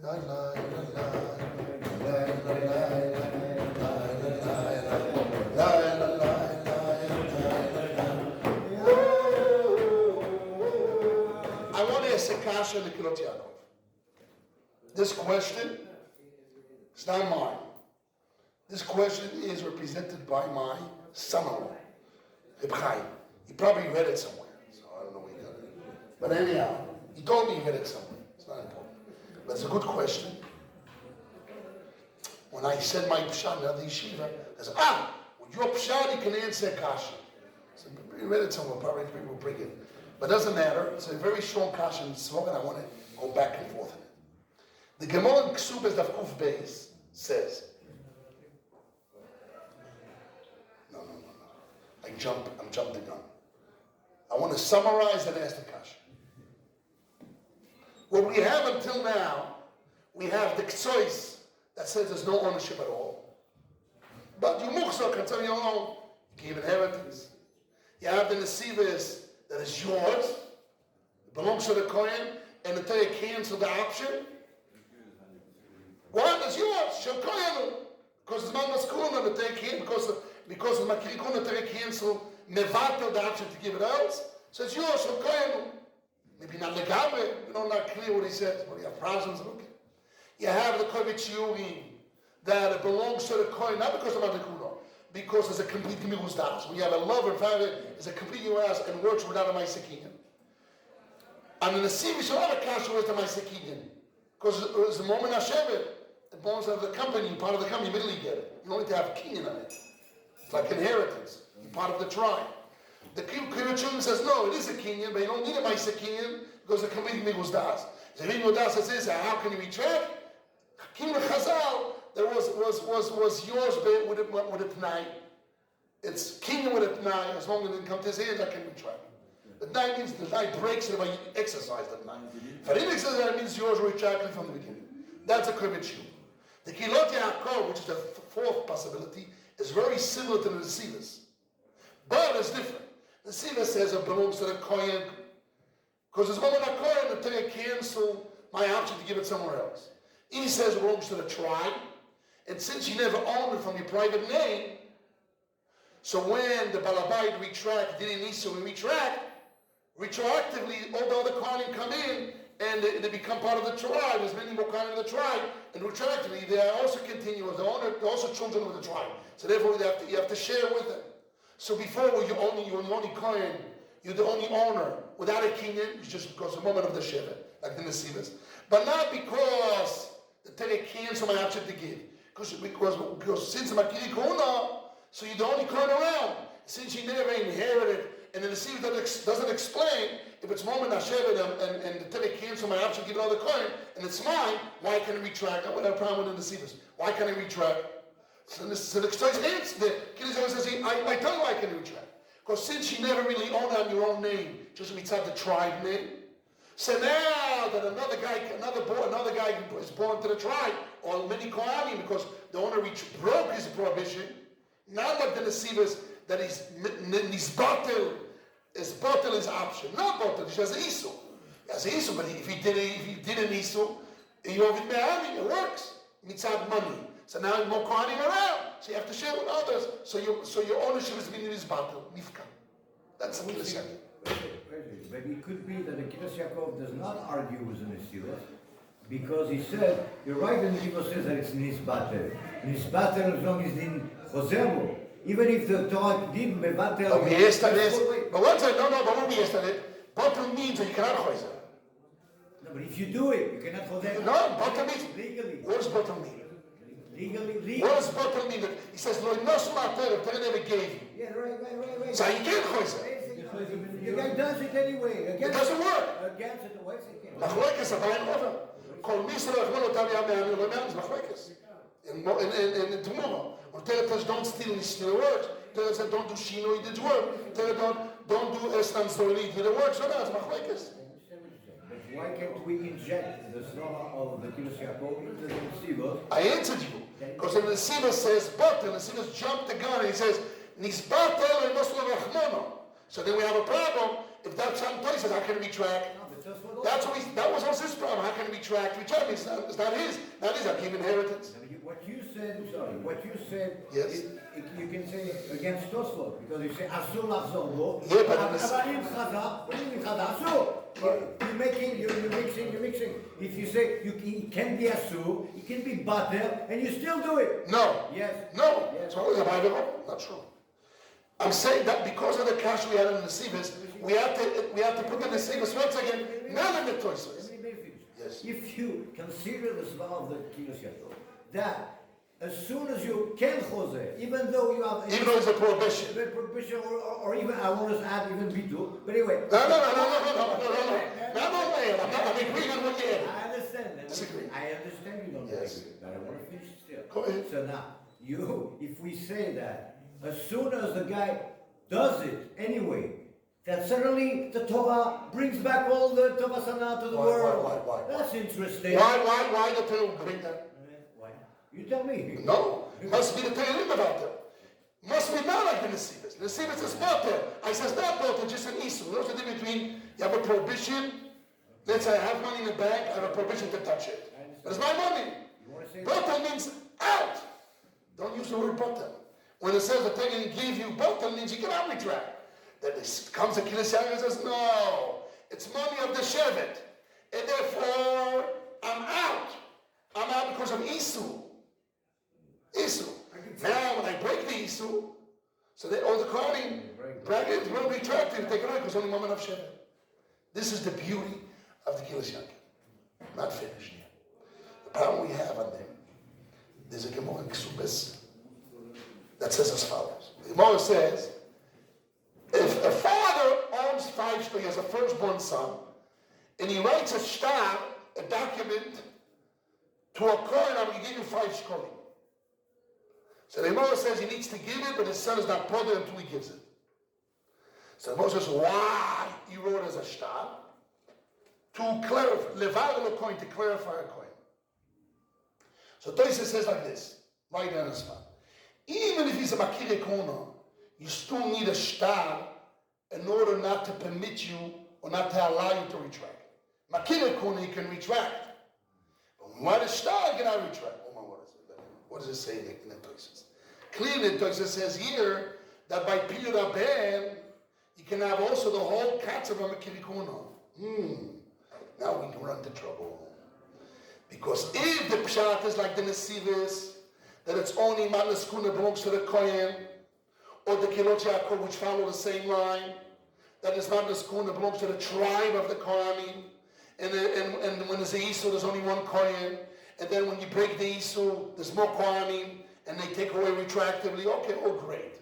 Speaker 1: I want to ask a kasha in Kilot Yaakov. This question is not mine. This question is represented by my son-in-law, Reb Chaim. He probably read it somewhere, so I don't know where he got it. But anyhow, he told me he read it somewhere. It's not important. But it's a good question. When I said my pshat at the yeshiva, I said, with your pshat you can answer kasha. So you read it somewhere, probably people will bring it. But it doesn't matter. It's a very strong kasha in Tzvok, and I want to go back and forth in it. The Gemara in Ksubas Daf Kuf Beis says, no. I'm jumping the gun. I want to summarize and ask the kasha. What we have until now, we have the Ktsois that says there's no ownership at all. But you muhzak can tell you own. You give inheritance. You have the nesivas that is yours. It belongs to the Kohen, and the Torah cancel the option. What is yours? Shel Kohen. Because it's not maskuna, the Torah can't, because of makirikun, the Torah cancel mevatel the option to give it else. So it's yours, Shel Kohen. Maybe not legabe, we don't know clear what he says, but we have problems. Okay. You have the kovet shiurim that it belongs to the kohen, not because of madikuno, because it's a complete gemilas das. When you have a love and family, it's a complete gemilas and works without a ma'asekinyan. And in the sea, we should have a kasha with the ma'asekinyan, because it's the moment hashevet. It belongs to the company, part of the company, you immediately get it. You don't need to have kinyan on it. It's like inheritance. You're part of the tribe. The kovet shiurim says no, it is a kinyan, but you don't need a ma'asekinyan because it's a complete gemilas das. The gemilas das says, how can you retract? King Chazal, that was yours with a t'nai. It's king with a t'nai. As long as it didn't come to his hands, I can retract. The t'nai means the t'nai breaks it if I exercise the t'nai. If I didn't exercise that, it means yours retracted from the beginning. That's a kovet shiur. The Kilot Yaakov, which is the fourth possibility, is very similar to the Nesivas. But it's different. The Nesivas says it belongs to the Kohen. Because there's moment a Kohen, the Torah cancel my option to give it somewhere else. He says it belongs to the tribe, and since you never owned it from your private name, so when the Balabait didn't need to retract, retroactively all the other Kohanim come in and they become part of the tribe. There's many more Kohanim in the tribe, and retroactively they are also continuous. They're also children of the tribe. So therefore you have to share with them. So before you're the only Kohen, you're the only owner without a kinyan, it's just because of the moment of the Shevet, like the Nesivas. But not because the Torah cancel my option to give. Because since I'm a kirikuna, so you're the only Kohen around. Since you never inherited, and the Nesivas doesn't explain, if it's moment Hashevet and the Torah cancel my option to give another Kohen, and it's mine, why can't I retract? I would have a problem with the Nesivas. Why can't I retract? So the Ktsois answer, the Kiddush says, I tell you why I can retract. Because since you never really own it on your own name, just inside the tribe name, so now that another guy is born to the tribe, or many Kohanim, because the owner broke his prohibition, not like the Nesivas that is nisbatel his option. Not batel, he has an isu. He has an isu, but if he did an isu, it works. Mitzad money. So now more Kohanim around, so you have to share with others. So your ownership is meaning nisbatel, nifka. That's the Kiddush.
Speaker 4: But it could be that the Kiddush Yaakov does not argue with the Nesivas, because he said, you're right when the says that it's nisbatel. Nisbatel as long as it's in Chosemo. Even if the Torah did mevatel.
Speaker 1: But one time, but what we yesterday, batel means that you cannot choize.
Speaker 4: No, but if you do it, you cannot Chosemo.
Speaker 1: No, batel means,
Speaker 4: legally.
Speaker 1: what does batel mean?
Speaker 4: Legally.
Speaker 1: What does batel mean? He says, lo inosu ma'ater, Torah never gave you.
Speaker 4: Yeah, right.
Speaker 1: So you can't choize.
Speaker 4: The guy does it anyway.
Speaker 1: It doesn't work.
Speaker 4: Against it, why is it?
Speaker 1: מחלוקס עדיין עובר. כל מי שלא יחמול אותם יאמר, לא יאמר, זה מחלוקס. In tomorrow. Or tell us don't steal words. Tell us don't do shino, he did work. Tell us don't do estam story, he did work. So that's machlekes.
Speaker 4: But why can't we inject the Shloma of the Kiddush Yaakov into the Nesivos?
Speaker 1: I answered you. Because the Nesivos says, but the Nesivos jumped the gun and he says, Nisbatel and Moslo Rachmono. So then we have a problem. If that's some places, how can we track?
Speaker 4: No, but
Speaker 1: That was also his problem. How can it be tracked? It's not his. Not his. I gave inheritance.
Speaker 4: What you said,
Speaker 1: Yes.
Speaker 4: You can say against Tosfot, because you say Asur Lachzor Bo.
Speaker 1: Yeah, but in this-
Speaker 4: What do you mean Chazar? Asur. You're mixing. If you say it can be Asur, it can be Batel, and you still do it.
Speaker 1: No.
Speaker 4: Yes.
Speaker 1: No.
Speaker 4: Yes.
Speaker 1: It's always a Bible. Not true. I'm saying that because of the cash we had in the Nesivos, we have to put the Nesivos once again, not in the Toisos.
Speaker 4: Let me finish.
Speaker 1: Yes.
Speaker 4: If you consider the Svah of the Kilos Yaakov, that as soon as you can Jose, even though you have
Speaker 1: Even though it's a prohibition.
Speaker 4: or even I want to add even Bitu, but anyway.
Speaker 1: No. I'm not agreeing on what you added.
Speaker 4: I understand.
Speaker 1: Disagree.
Speaker 4: I understand you don't
Speaker 1: Yes.
Speaker 4: agree, but I want to finish still.
Speaker 1: Go ahead.
Speaker 4: So now, if we say that, as soon as the guy does it anyway, that suddenly the Torah brings back all the Torah Sana to the world.
Speaker 1: Why?
Speaker 4: That's interesting.
Speaker 1: Why the Torah bring that?
Speaker 4: Why? You tell me.
Speaker 1: No. Must be the Torah about them. Must be not like the Nesivos. The Nesivos is Botel. I says not Botel, just an issue. What's the difference between you have a prohibition? Let's say I have money in the bank, I have a prohibition to touch it. But it's my money.
Speaker 4: You want to say
Speaker 1: Botel means out. Don't use the word Botel. When it says the thing and give you Botel means you cannot retract. Then it comes a Kilisyan and says, no, it's money of the Shevet. And therefore, I'm out. I'm out because of Isu. Now, when I break the Isu, so that all the Kohanim brackets will retract it, take it away because only moment of Shevet. This is the beauty of the Kilisyan. Not finished yet. The problem we have on them, there's a Gemara in Ksubis that says as follows. The Gemara says, if a father owns 5 shekels, he has a firstborn son, and he writes a shtar, a document, to a Kohen, I'm going to give you 5 shekels. So the Gemara says he needs to give it, but his son is not bothered until he gives it. So the Gemara says, why he wrote as a shtar? To clarify, levar a coin, to clarify a coin. So Toysa says like this, right down the spot. Even if he's a makire kona, you still need a shtar in order not to permit you or not to allow you to retract. Makire kona, you can retract. But when you want a shtar, you cannot retract. What does it say in the Toysa? Clearly, the Toysa says here that by Pilu Rabben, you can have also the whole concept of makire kona. Now we can run into trouble. Because if the pshat is like the Nesivos, that it's only Matnas Kuna belongs to the Kohen, or the Kilot Yaakov, which follow the same line, that is Matnas Kuna belongs to the tribe of the Kohanim, and when there's a Isu, there's only one Kohen, and then when you break the Isu, there's more Kohanim, and they take away retroactively, okay, great.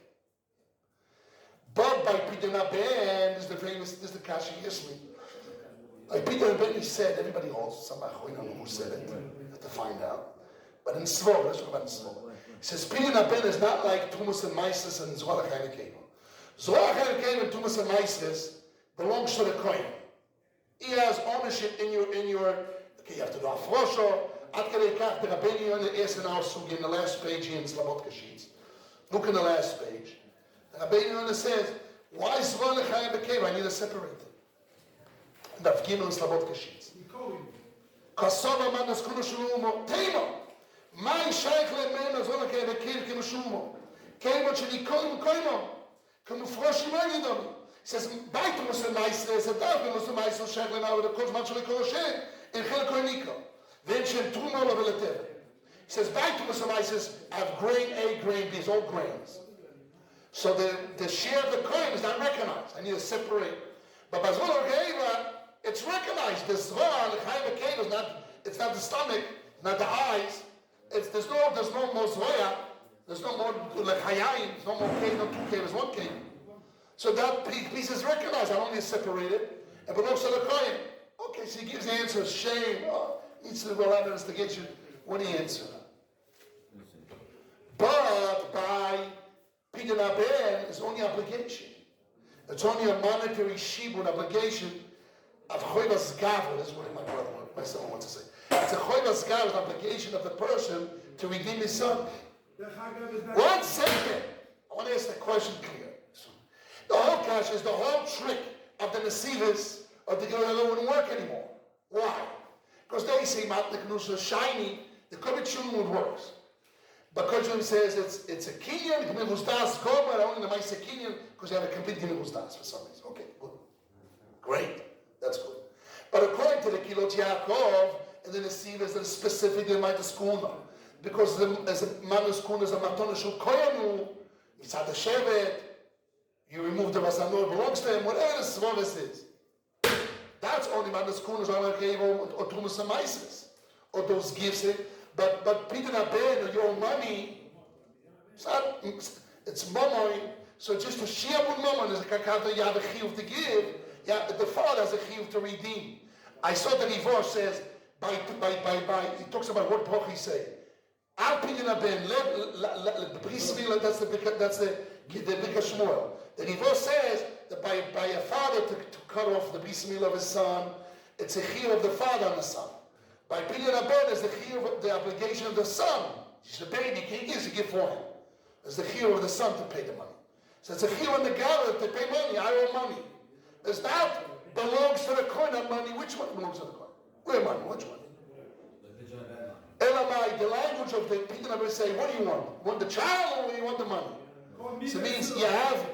Speaker 1: But by Pidyon Ben, there's the Kashi Yismi. Like Peter Ben, he said, everybody holds some I don't know who said it. You have to find out. But in Svor, let's talk about Svor. He says, Pidyon Ben is not like Tumas and Maisis and Zohar HaKaim. Zohar HaKaim and Tumas and Maisis belongs to the Kohen. He has ownership in your, okay, you have to do Afrosho, Ad Kadei Kach, the Rabboni in the Esenau Sugi, in the last page here in Slavot Kashitz. Look in the last page. The Rabboni says, why Zohar HaKaim? I need to separate it. Daf Gimel Slavot Kashitz. Kasova Manas Kuna Shulumo. Tema. My Shaykh Lemena Zola Keve Kir Kim Shulumo. Kemo Chini Koim Koimo. Kamu Froshi Manidon. He says, Baitu Muslim Maisre, is a Dav Muslim Maisre Shaykh Lemena with a Koz Machel Koloshe in Chel Koiniko. Venture Tumo of Velatev. He says, Baitu Muslim Maisre have grain A, grain B, it's all grains. So the share of the coin is not recognized. I need to separate. But Bazola Geva, it's recognized. The Zohar, the Chaim Akev is not, it's not the stomach, not the eyes. There's no more Zohar, there's no more Lechayim, there's no more cave, no 2 cave, there's 1 cave. So that piece is recognized, I don't need to separate it. It belongs to the Kohen. Okay, so he gives the answer, shame, needs to go out investigation. What do you answer? But by Pidyon Ben, it's only obligation. It's only a monetary shibud obligation of choivas gavur. This is what my son wants to say. It's a choivas gavur, an obligation of the person to redeem his son. 1 second. I want to ask the question clear. The whole cash is the whole trick of the Nesivos or the Gilot wouldn't work anymore. Why? Because they say Matlik Nus is shiny, the Kubit Shulmud works. But Kodshim says it's a Kinyan, Gmilus Das, but only the Maisa Kinyan, because you have a complete Gmilus Das for some reason. Okay, good. Great. That's good. But according to the Kilot Yaakov, and then the Sivas that is specifically Maita Skuna, because as a Manus Skuna is a Matonishul Koyanu, it's at the Shevet, you remove the Vasanur belongs to him, whatever the Svovis is. That's only Manus Skuna, or Tumas and Maisis, or those gifts. But Peter Naben, or your money, it's Mamoi. So just to share with Mamon is a kakata, you have a chiyuv to give. Yeah, the father has a chiyuv to redeem. I saw the divorce says, by, he talks about what Broch he say. Al Peter Naben, the bris milah, that's the big Shmuel. The divorce says that by a father to cut off the bris milah of his son, it's a chiyuv of the father on the son. By Pinyan Abed is the obligation of the son. He's the baby, he gives a gift for him. It's the chiyuv of the son to pay the money. So it's a chiyuv on the gatherer to pay money, I owe money. There's that belongs to the coin, not money. Which one belongs to the coin? Where money? Which one? Elamai, the language of the Pinyan Abed say, what do you want? You want the child or you want the money? So it means you have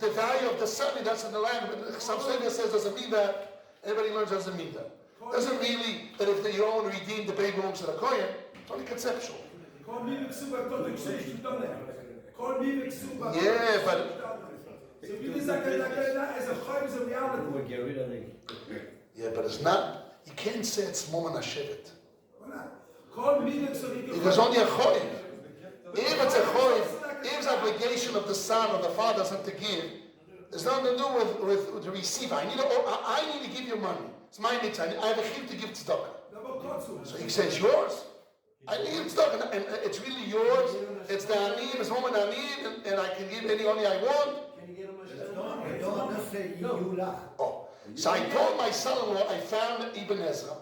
Speaker 1: the value of the son, that's in the language. Some says doesn't mean that. Everybody learns doesn't mean that. Doesn't really that if you don't redeem the baby belongs to the kohen. It's only conceptual. Yeah, but it's not. You can't say it's moment hashevet. Because only a choiv. If it's a choiv, if it's obligation of the son or the father something to give, there's nothing to do with the receiver. I need to give you money. It's my mitzvah. I have a chiyuv to give tzedakah. So he says yours. I need tzedakah, and it's really yours. It's the anim, it's woman anim, and I can give any only I want. Oh, so I told my son-in-law I found Ibn Ezra.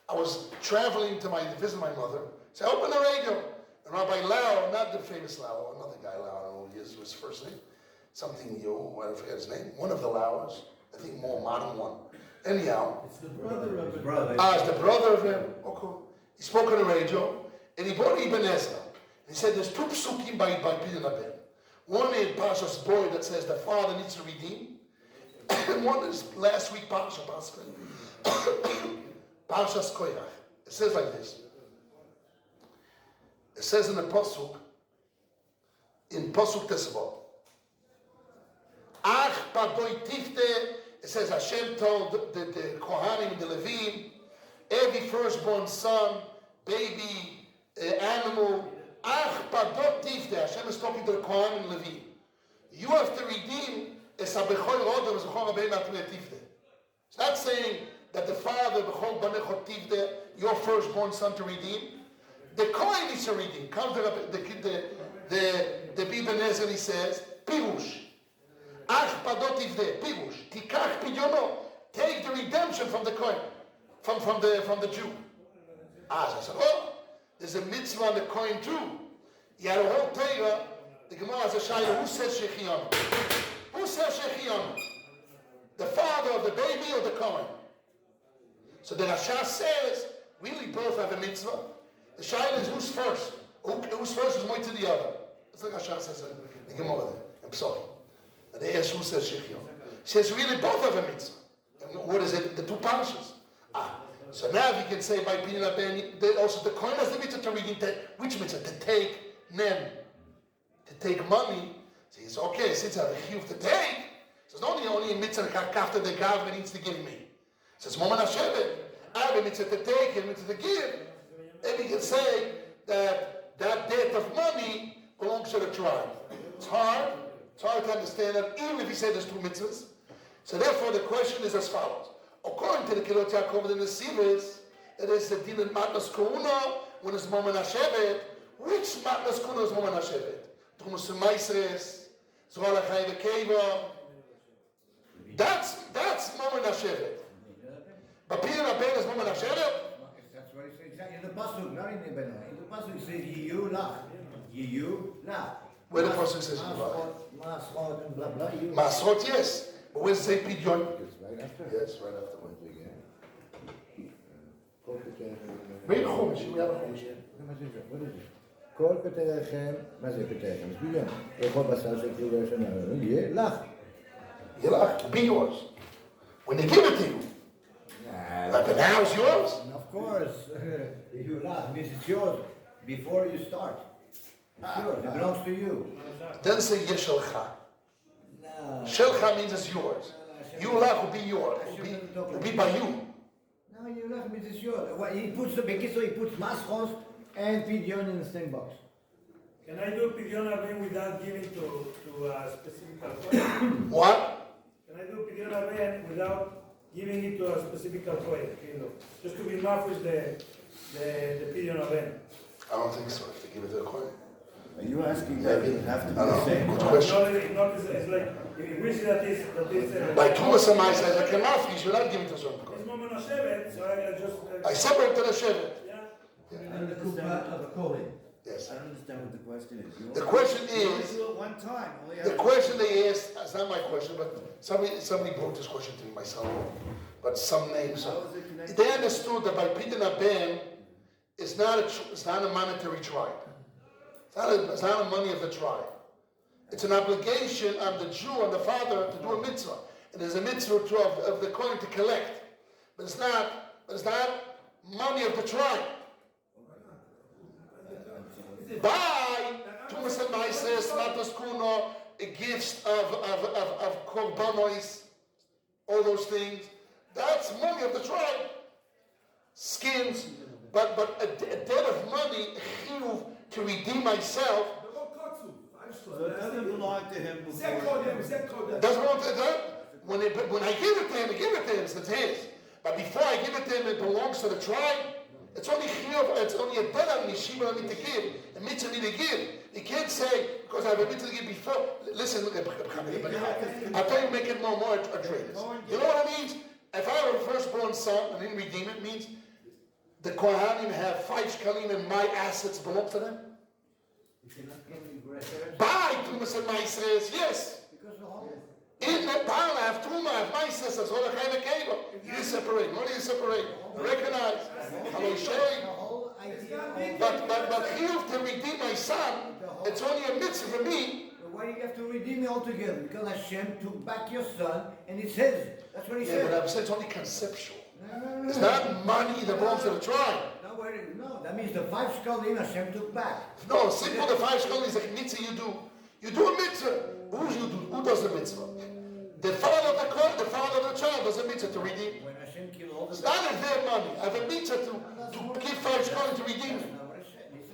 Speaker 1: I was traveling to visit my mother. So I opened the radio, and Rabbi Lau, not the famous Lau, another guy Lau, I don't know his first name, something I forget his name. One of the Lauers, I think more modern one. Anyhow,
Speaker 6: it's the brother of his
Speaker 4: brother.
Speaker 1: It's the brother of him. Okay. He spoke on the radio, and he brought Ibn Ezra. He said there's two psukim by Pinyan Abed. One is Parshas Boy that says the father needs to redeem, and one is last week Parshas Koyach. It says like this. It says in the pasuk Tesvo, Ach Padoy Tifte. It says Hashem told the Kohanim, the Levim, every firstborn son, baby, animal, Ach Padot Tifte. Hashem is talking to the Kohanim and Levim. You have to redeem. It's not saying that the father, your firstborn son to redeem. The Kohen needs to redeem. Comes to the Ibn Ezra, he says, Pirush. Ach padot ivdeh, pirush, tikach pidyono, take the redemption from the coin, from the Jew. So I said, oh, there's a mitzvah on the coin too. You had a whole Torah, the Gemara has a shayla, who says shechiyanu? Who says shechiyanu? The father of the baby or the coin? So the Rasha says, really both have a mitzvah. The shayla is who's first? Who's first is more to the other. That's like Rasha says in the Gemara there. I'm sorry. And they ask who says Shechion. He says really both of them mitzvah. And what is it? The two parashas. So now if you can say by Pinyan Abed, also the coin has the mitzvah to redeem. Which mitzvah? To take nem. To take money. So he says, okay, since I have a chiyuv to take, so it's not only a mitzvah after the government needs to give me. So it's moment hashevet. I have a mitzvah to take and a mitzvah to give. And you can say that debt of money belongs to the tribe. It's hard. It's hard to understand that, even if you say there's two mitzvahs. So therefore, the question is as follows. According to the Kilot Yaakov and the Sivas, it is the din in Matnas Kohuna, when it's Moment HaShevet. Which Matnas Kohuna is Moment HaShevet? Tumus Maisres, Zohar HaChai V'Keva. That's Moment HaShevet. But Pinyan Abed is Moment HaShevet?
Speaker 4: That's what he says exactly in the pasuk, not in the Benah. In the pasuk it says Yiyu Lach. Yiyu Lach.
Speaker 1: Where the person says
Speaker 4: Masrot and blah blah.
Speaker 1: Masrot, yes. But where's it say Pidyon?
Speaker 4: It's right after.
Speaker 1: Yes, right after. Read Chumash, we have a Chumash.
Speaker 4: What is it? כל פטריכם, מה זה פטריכם? אז בגלל, לאכול בשר של כאילו השנה, יהיה לך.
Speaker 1: Be yours. When they give it to you, like the now is yours.
Speaker 4: Of course, you laugh, means it's yours before you start. It's yours, it belongs to you.
Speaker 1: Then say Yeshelcha.
Speaker 4: No.
Speaker 1: Shelcha means it's yours. Yulach will be yours. Will be by you.
Speaker 4: No, you laugh means it's yours. Well, he puts the Bekiso, he puts maschos and pidyon in the same box.
Speaker 3: Can I do pidyon avim without giving to a specific alcohol?
Speaker 1: What?
Speaker 3: Can I do pidyon avim without giving it to a specific alcohol? Just to be mafresh the pidyon avim?
Speaker 1: I don't think so. If they give it to the Kohen.
Speaker 2: Are you asking that it have to be
Speaker 1: I
Speaker 2: the
Speaker 1: don't
Speaker 2: same?
Speaker 1: know. Good question.
Speaker 3: It's like, if we see that is
Speaker 1: By Tumas and Mai says, I can mafish, you're not giving to certain
Speaker 3: it's
Speaker 1: Kohen.
Speaker 3: moment of Shevet, so I just...
Speaker 1: I separate to the Shevet.
Speaker 3: Yeah.
Speaker 6: And the kupa of a kohen.
Speaker 1: Yes.
Speaker 6: I don't understand what the question is. You
Speaker 1: The
Speaker 6: only-
Speaker 1: question
Speaker 6: you only
Speaker 1: is,
Speaker 6: do it one time. Only
Speaker 1: the
Speaker 6: have-
Speaker 1: question they asked, it's not my question, but somebody brought this question to me, myself, but some names.
Speaker 6: How is it connected?
Speaker 1: They understood that by Pidyon Abem, it's not a monetary tribe. It's not a money of the tribe. It's an obligation on the Jew and the father to do a mitzvah. And there's a mitzvah of the coin to collect. But it's not money of the tribe. By Tumas and Maises, Matas Kuno, gifts of korbanos, all those things, that's money of the tribe. Skins, but a debt of money, chiyuv, to redeem myself,
Speaker 6: So it doesn't belong to him before.
Speaker 1: doesn't belong to them. When I give it to him, it's his. But before I give it to him, it belongs to the tribe. It's only chiyuv, it's only a debt on me, shiva on me to give, a mitzvah me to give. You can't say, because I have a mitzvah to give before. Listen, look, I'll tell you, make it more attractive. You know what it means? If I have a firstborn son and didn't redeem it, means the Kohanim have 5 shekalim and my assets belong to them? By Tumas and Maises, yes. In the Baal, I have Tuma, I have Maises, that's all I kind of gave up. You separate. What do you separate? Recognize. Hello, Shay. But chiyuv to redeem my son, it's only a mitzvah for me.
Speaker 4: Why do you have to redeem me altogether? Because Hashem took back your son and it's his. That's what he
Speaker 1: Yeah, but
Speaker 4: said.
Speaker 1: I'm saying it's only conceptual. It's not money that belongs to the tribe.
Speaker 4: No, that means the 5 shekalim Hashem took back.
Speaker 1: No, simple, the 5 shekalim is a mitzvah you do. You do a mitzvah. Who does the mitzvah? The father of the court, the father of the child does a mitzvah to redeem.
Speaker 4: When Hashem killed all the
Speaker 1: It's not their money. I have a mitzvah to give 5 shekalim to redeem it.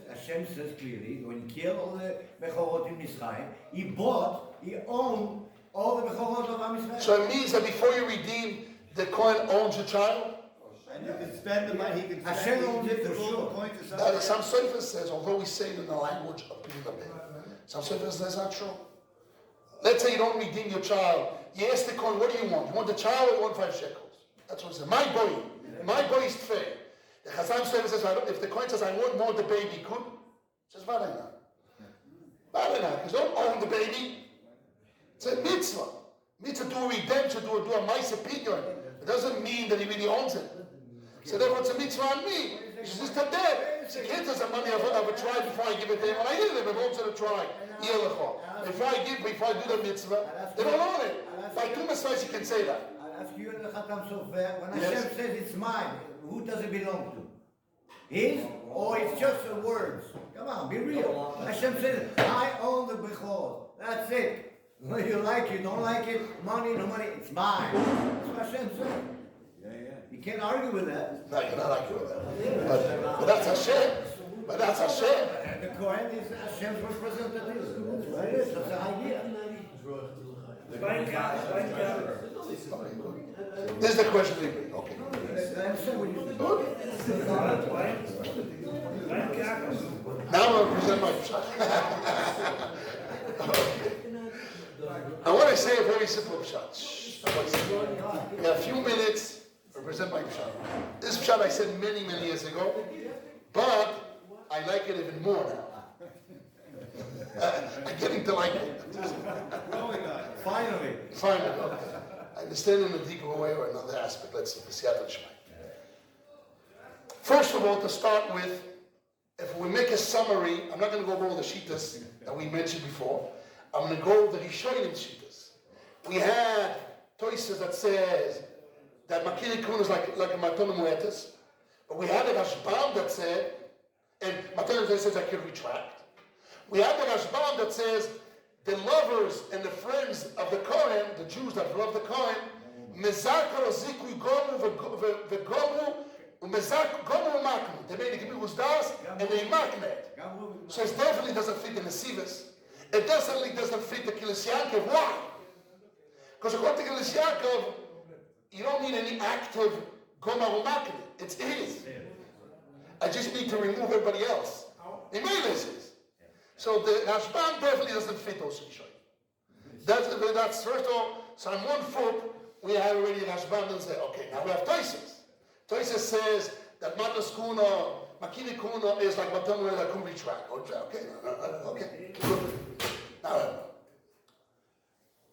Speaker 4: Hashem says clearly, when he killed all the Bechorot in Mitzrayim, he owned all the Bechorot of Am Yisrael.
Speaker 1: So it means that before you redeem, the coin owns your child.
Speaker 6: And you can spend the money, he can
Speaker 4: Hashem
Speaker 6: spend it,
Speaker 4: owns
Speaker 6: he
Speaker 4: it
Speaker 6: can
Speaker 4: for
Speaker 6: give the
Speaker 4: sure.
Speaker 6: coin to
Speaker 1: Now,
Speaker 6: somebody.
Speaker 1: some Sefer says, although we say it in the language of Pidyon Abem, some Sefer says that's not true. Let's say you don't redeem your child. You ask the coin, what do you want? You want the child or you want 5 shekels? That's what it says. My boy is fair. The Chazam Sefer says, if the coin says, I want more the baby, good. Says, Vadana. Because don't own the baby. It's a mitzvah. Mitzvah do a redemption, do a mice opinion. It doesn't mean that he really owns it. So therefore it's a mitzvah on me. It's just a debt. So can't take the money of a tribe before I give it to him. When I give it to him, it belongs to the tribe. Before I do the mitzvah, they don't own it. By two mitzvahs you can say that.
Speaker 4: I'll ask you the Khatam Sofer, when Hashem says it's mine, who does it belong to? His? Or it's just the words? Come on, be real. Hashem says, I own the Bechor. That's it. Whether you like it, don't like it, money, no money, it's mine. That's what Hashem said. You can't argue with that.
Speaker 1: No, you're not arguing with that. But that's Hashem. But that's Hashem.
Speaker 4: And the Kohen is Hashem's representative. That's what it is. That's the idea.
Speaker 1: This is the question we bring. Okay.
Speaker 4: I understand what you said.
Speaker 1: Now I'm going to present my pshat. I want to say a very simple pshat. In a few minutes, I present my pshat. This pshat I said many, many years ago, but I like it even more now. I'm getting to like it.
Speaker 4: Finally.
Speaker 1: Finally. I understand in a deeper way or another aspect. Let's see. First of all, to start with, if we make a summary, I'm not going to go over all the shitas that we mentioned before. I'm going to go over the Rishonim shitas. We had Toyses that says that Makiri Kun is like a Matan Muetas, but we had a Rashbam that said, and Matan Muetas says I can retract. We had the Rashbam that says the lovers and the friends of the Kohen, the Jews that love the Kohen, Mezakar Zikui Gomu Vegomu Gomu Maknu. They made the Gemurus Das and they maknet. So it definitely doesn't fit the Nesivas. It definitely doesn't fit the Kilis Yaakov. Why? Because according to Kilis Yaakov, you don't need any active Gomu Maknet. It's his. I just need to remove everybody else. The Meles is. So the Rashbam definitely doesn't fit those Rishonim. That's first of all. So on 1 foot, we have already Rashbam and say, okay, now we have Toyses. Toyses says that Matas Kuna, Makini Kuna is like Matamu that can retract. Okay, okay. Now,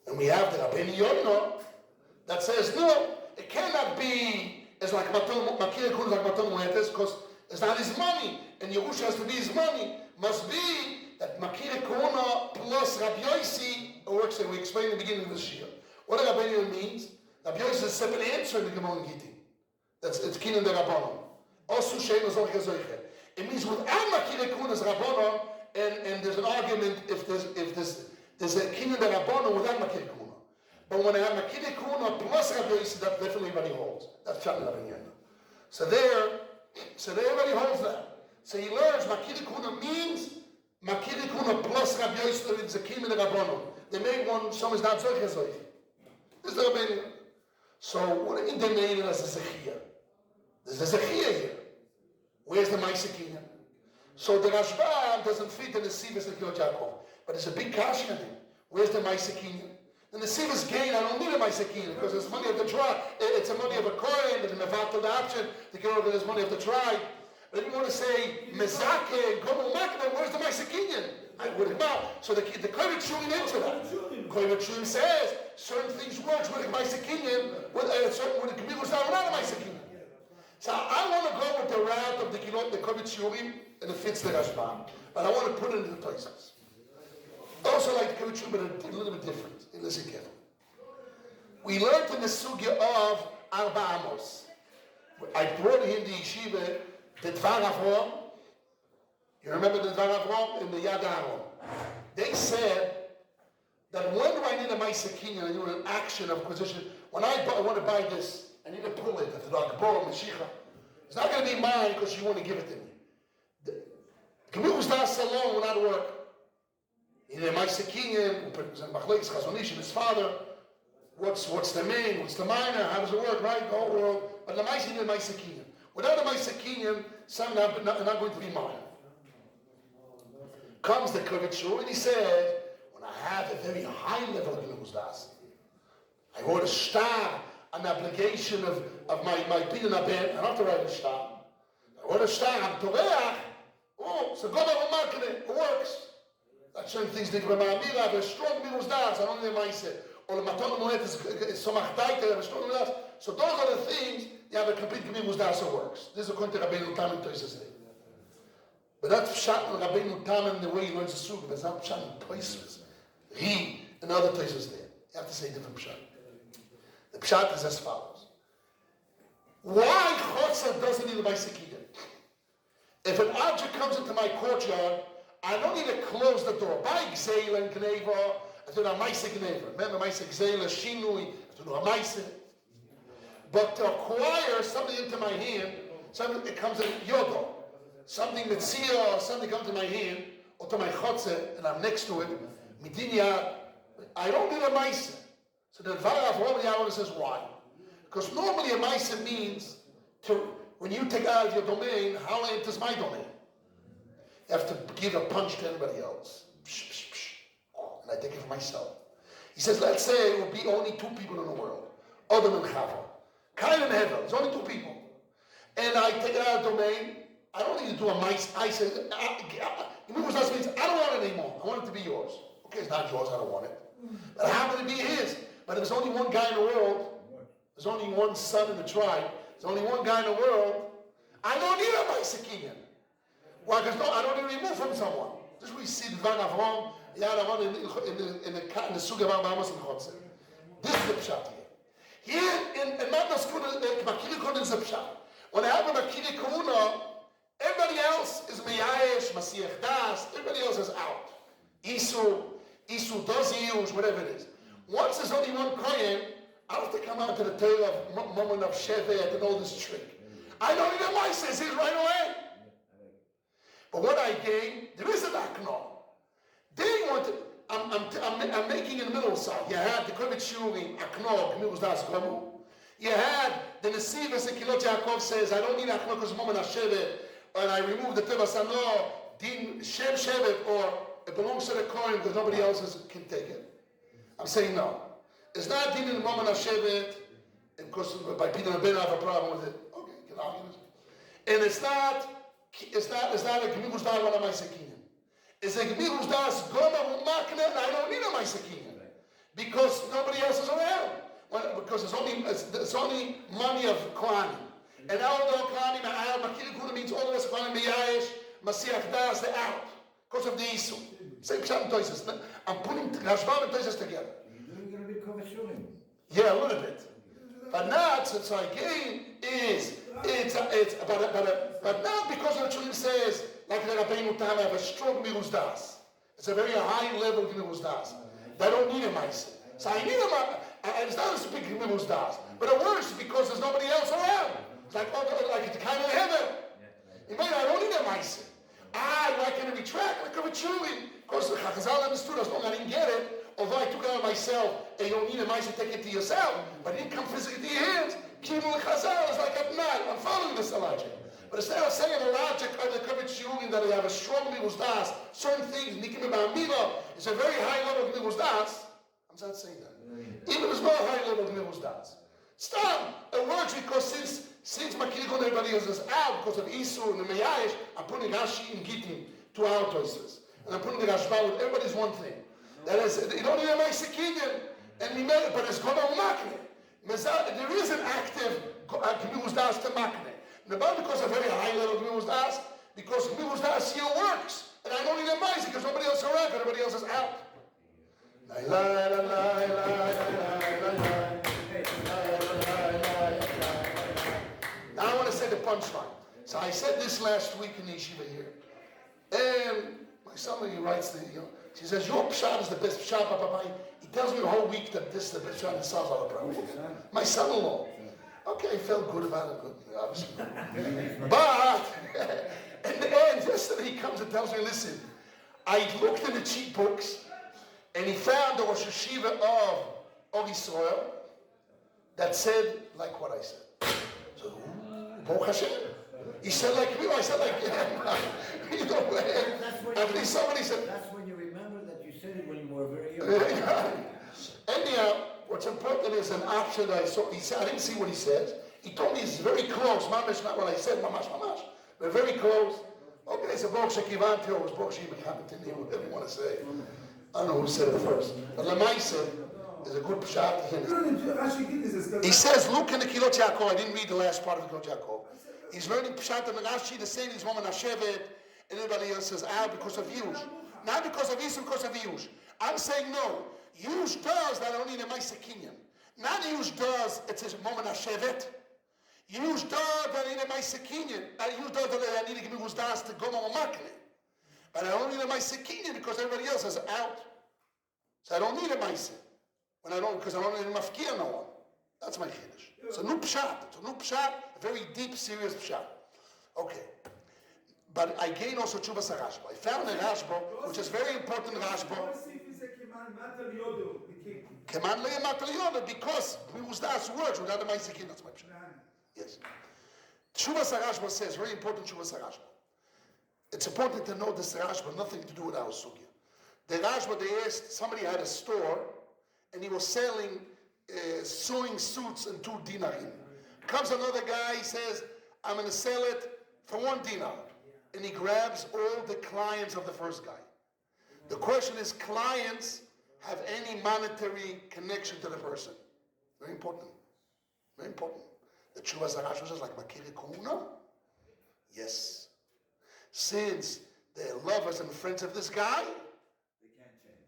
Speaker 1: and we have the Rabbeinu Yonah that says, no, it cannot be as like Makini Kuna like Matamu Etes because it's not his money, and Yerusha has to be his money. Must be that Makiri Kuna plus Rabbi Yossi works there. We explained in the beginning of this year. What Rabbi Yossi means? Rabbi Yossi is a separate answer in the Gemara Gittin. It's Kinan de Rabbanon. Also Shein Zoch Zoiche. It means without Makiri Kuna's Rabbanon, and there's an argument if there's a Kinan de Rabbanon without Makiri Kuna. But when I have Makiri Kuna plus Rabbi Yossi, that definitely everybody holds. That's Chat Rabbi Yossi. So there everybody holds that. So he learns Makiri Kuna means Makiri Kuna plus Rabbi Yosef is a Kimin Rabbanon. They made one, some is not Zoich Zoich. This is the Rabbeinu. So what do you mean they made it as a Zechiyah? There's a Zechiyah here. Where's the Maisekiyah? So the Rashbam doesn't fit in the Sivas of Yaakov. But there's a big kasha in it. Where's the Maisekiyah? And the Sivas gain, I don't need a Maisekiyah because it's money of the tribe. It's the money of a Kohen, it's a Mevatel the option to get over this money of the tribe. But if you want to say Mezake, Gomu Makna, where's the Maisekinian? I would have not. So the Kohen Shulim into that. Kohen Shulim says certain things works with the Maisekinian, with the Gemurus that are not a Maisekinian. So I want to go with the route of the Kohen Shulim, and it fits the Rashbam. But I want to put it into the places. Also like the Kohen Shulim, but a little bit different. Listen carefully. We learned in the sugya of Arba Amos. I brought him the yeshiva. The Dvar Avrom, you remember the Dvar Avrom in the Yad Aaron? They said that when do I need a Maisekinian? I do an action of acquisition. When I want to buy this, I need to pull it at the Akbor Mashiach. It's not going to be mine because you want to give it to me. The Gemurus Das alone will not work. You need a Maisekinian, Machlekes Chazonish and his father. What's the main? What's the minor? How does it work? Right? The whole world. But the Maisekinian is Maisekinian. Without a Maisekinian, some are not going to be mine. Comes the Kavitzu and he says, when I have a very high level of Gemurus Das, I wrote a star, an obligation of my Pidyon Aben. I don't have to write a star. I wrote a star, I'm Toreach. Oh, so go back and market it. It works. That's certain things think about Ma'amira. I have a strong Gemurus Das. I don't need a Maise. Or the Maton Moed is Somach Daita. I have a strong Gemurus Das. So those are the things. You have a complete Gemurus Das that works. This is according to Rabbeinu Tam and Toyses. But that's Pshat and Rabbeinu Tam and the way he learns the Sukkah. But it's not Pshat and Toyses. He and other Toyses there. You have to say different Pshat. The Pshat is as follows. Why Chotzer doesn't need a Maisekiyah? If an object comes into my courtyard, I don't need to close the door. By Gzeila and Gneva, I do a Maise Gneva. Remember Maise Gzeila, Shinui, I do a Maise. But to acquire something into my hand, something that comes in Yodo, something Metzia, something comes to my hand, or to my Chotze, and I'm next to it, Midinya, I don't need a Maise. So the Dvar Avrom Yahweh says why? Because normally a Maise means when you take out of your domain, how enters my domain? You have to give a punch to everybody else. Psh, psh, psh. And I take it for myself. He says, let's say it will be only 2 people in the world. Adam and Chava. Kain and Hevel. There's only 2 people. And I take it out of domain. I don't need to do a mice. I say, Gemurus Das means, I don't want it anymore. I want it to be yours. Okay, it's not yours. I don't want it. But how can it be his? But if there's only one guy in the world, there's only one son in the tribe, there's only one guy in the world, I don't need a Maisakinyan. Why? Because I don't need to remove from someone. This we see the Van Avram, Yadavan in the Suga Bahamas and Chotzer. This is the Pshat here. Here in Madnas Kuna, Makiri Kuna is a Pshat. When I have a Makiri Kuna, everybody else is Meyayesh, Masiach Das, everybody else is out. Isu does use, whatever it is. Once there's only one Kohen, I don't have to come out to the tale of moment of Shevet and all this trick. I don't need a license, he's right away. But what I gain, there is an akno. They want to, I'm making in the middle side. You had the Kovet Shurim, akno, Gmius Das Gomu. You had the Nesivas and Kilot Yaakov says, I don't need akno because moment of Shevet, and I remove the Tevas Ano, Din Shem Shevet, or it belongs to the Kohen because nobody else can take it. I'm saying no. It's not Din in the moment of Shevet, because by Peter and Ben I have a problem with it. Okay, you can argue this. And it's not a Gemigus Das one of my Sekinim. It's a Gemigus Das Goma Makne, and I don't need a my Sekinim. Because nobody else is around. Because it's only money of Kohanim. And all the Kohanim are out. Makiri Kuna means all the rest of Kohanim, Meyayesh, Masiach Das, they're out. Because of the Isu. Same Pshat and Toises. I'm putting Rashbam and Toises together.
Speaker 4: You're doing a bit Kovet
Speaker 1: Yeah, a little bit. But not, so again, but not because the Shulim says, like the Rabbeinu Tam, have a strong Miruz Das. It's a very high level of Miruz Das. They don't need a Maisa. So I need it's not a big Miruz Das. But it works because there's nobody else around. It's like it's kind of heaven. I don't need a Maisa. Why can I retract? Like a Shulim. Because the Chazal understood us, I didn't get it. Although I took it out myself, and you don't need a mice to take it to yourself, but it didn't come physically to your hands. Kibul Chazal is like at night. I'm following this logic. But instead of saying the logic of the Kovet Shiurim that they have a strong Miruz Das, certain things, Nikim Ba'amila, is a very high level of Miruz Das. I'm not saying that. Even if it's not a high level of Miruz Das. Stop! It works because since Makirikon everybody else is out because of Isu and the Meyayesh, I'm putting Rashi and Gittin to our choices. And I'm putting the Rashba with everybody's one thing. That is, you don't need a Maisakinyan, and we made it, but it's Goma Makne. There is an active Gmius Das to Makne. Not because of very high level Gmius Das, because Gmius Das here works. And I don't need a Maisa because nobody else is around, everybody else is out. Now I want to say the punchline. So I said this last week in the Yeshiva here. And somebody writes she says, your pshat is the best pshat, Papa. He tells me the whole week that this is the best pshat and solves all the problems. My son-in-law. Okay, I felt good about it, obviously. But, in the end, yesterday he comes and tells me, listen, I looked in the cheat books, and he found the Rosh Hashiva of Israel that said, like what I said. So, Baruch Hashem. He said like me, I said like him. You know, at least somebody said.
Speaker 4: That's when you remember that you said it when you were very young.
Speaker 1: Anyhow, what's important is an option that I saw. He said, I didn't see what he says. He told me it's very close. Mamash, not what I said, mamash. But very close. Okay, it's a Baruch Shekivanti or it was Baruch Shekivanti, whatever you want to say. I don't know who said it first. But Lamai said, there's a good pshat. He says, look in the Kilot Yaakov. I didn't read the last part of the Kilot Yaakov. He's learning pshat and Rashi, the same as Woman Hashevet, and everybody else says, because of Yush. Not because of Yisrael, because of Yush. I'm saying no. Yush does that only in the Maisakinyan. Not Yush does, it says Woman Hashevet. Yush does that in the Maisakinyan. Yush does that I need to give me das to go on Makne. But I don't need a Maisakinyan because everybody else is out. So I don't need a Maisa. Because I don't need a Mafkia no one. That's my Kiddush. It's a new pshat. It's a new pshat, a very deep, serious pshat. Okay. But I gain also Tshuvas HaRashba. I found a Rashba, which is very important Rashba. Keman le'ematal yoda, because Miruz Das works without the Maisakin. That's my pshat. Yes. Tshuvas HaRashba says, very important Tshuvas HaRashba. It's important to know this Rashba, nothing to do with our sugya. The Rashba, they asked, somebody had a store, and he was selling sewing suits and 2 dinarim. Comes another guy, he says, I'm going to sell it for 1 dinar. And he grabs all the clients of the first guy. The question is, clients have any monetary connection to the person? Very important. Very important. The Tshuvas HaRashba says, like Makiri Kuna, Yes. Since they're lovers and friends of this guy,
Speaker 4: They can't change.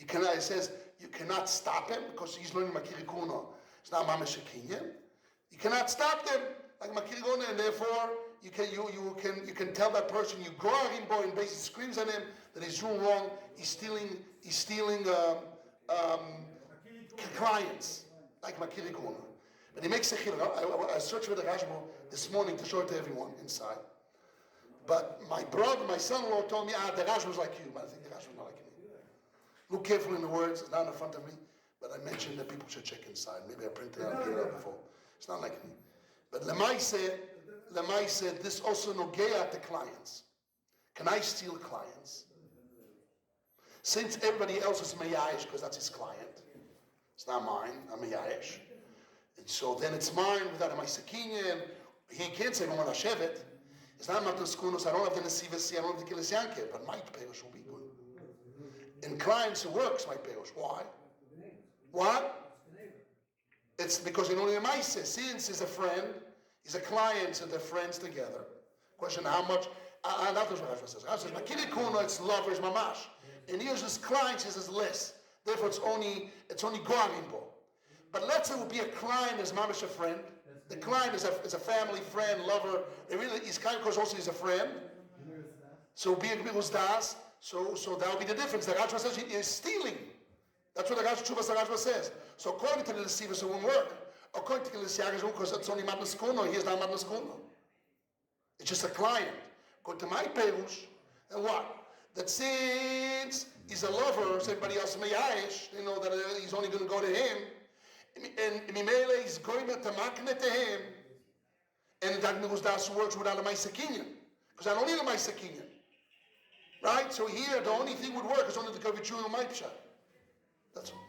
Speaker 1: you cannot, it says, you cannot stop him because he's learning Makiri Kuno. It's not Mamash Kinyan. You cannot stop them like Makiri Kuno, and therefore you can tell that person you grow him boy and basically screams at him that he's doing wrong. He's stealing clients like Makiri Kuno. But he makes a chiluk. I searched for the Rashba this morning to show it to everyone inside. But my brother, my son-in-law told me, the Rashba was like you, but I think the Rashba was not like me. Look carefully in the words, it's not in front of me, but I mentioned that people should check inside. Maybe I printed it out and gave it out before. It's not like me. But Lemai said, this also nogea to clients. Can I steal clients? Since everybody else is meyayish, because that's his client. It's not mine, I'm meyayish. And so then it's mine without a maisakinyan. He can't say, Mama Nashevet. It's not Matos Kunos, I don't have the Nesivasi, I don't have the Kilisyanke, but my perush will be good. In clients it works, my perush. Why? What? It's because in only a Maisa, since he's a friend, he's a client, so they're friends together. Question how much? That was what Rashi says. Rashi says, Makiri Kuno, it's lovers, mamash. And here's his clients, he says less. Therefore it's only Goarimbo. But let's say it would be a client as mamash a friend. The client is a family friend, lover. He's kind of, because also he's a friend. So be a das. So that would be the difference. The Rashba says he is stealing. That's what the Rashba says. So according to the deceivers, it won't work. According to the Lisyagas, because it's only Matnas Kuno, here's not Matnas Kuno. It's just a client. According to my perush, and what? That since he's a lover, so everybody else is meyayish, they know that he's only going to go to him. And Mimele is going to makne to him, and that means that works without a maisakinyan, because I don't need a maisakinyan, right? So here the only thing would work is only the kavichu and maipsha. That's all.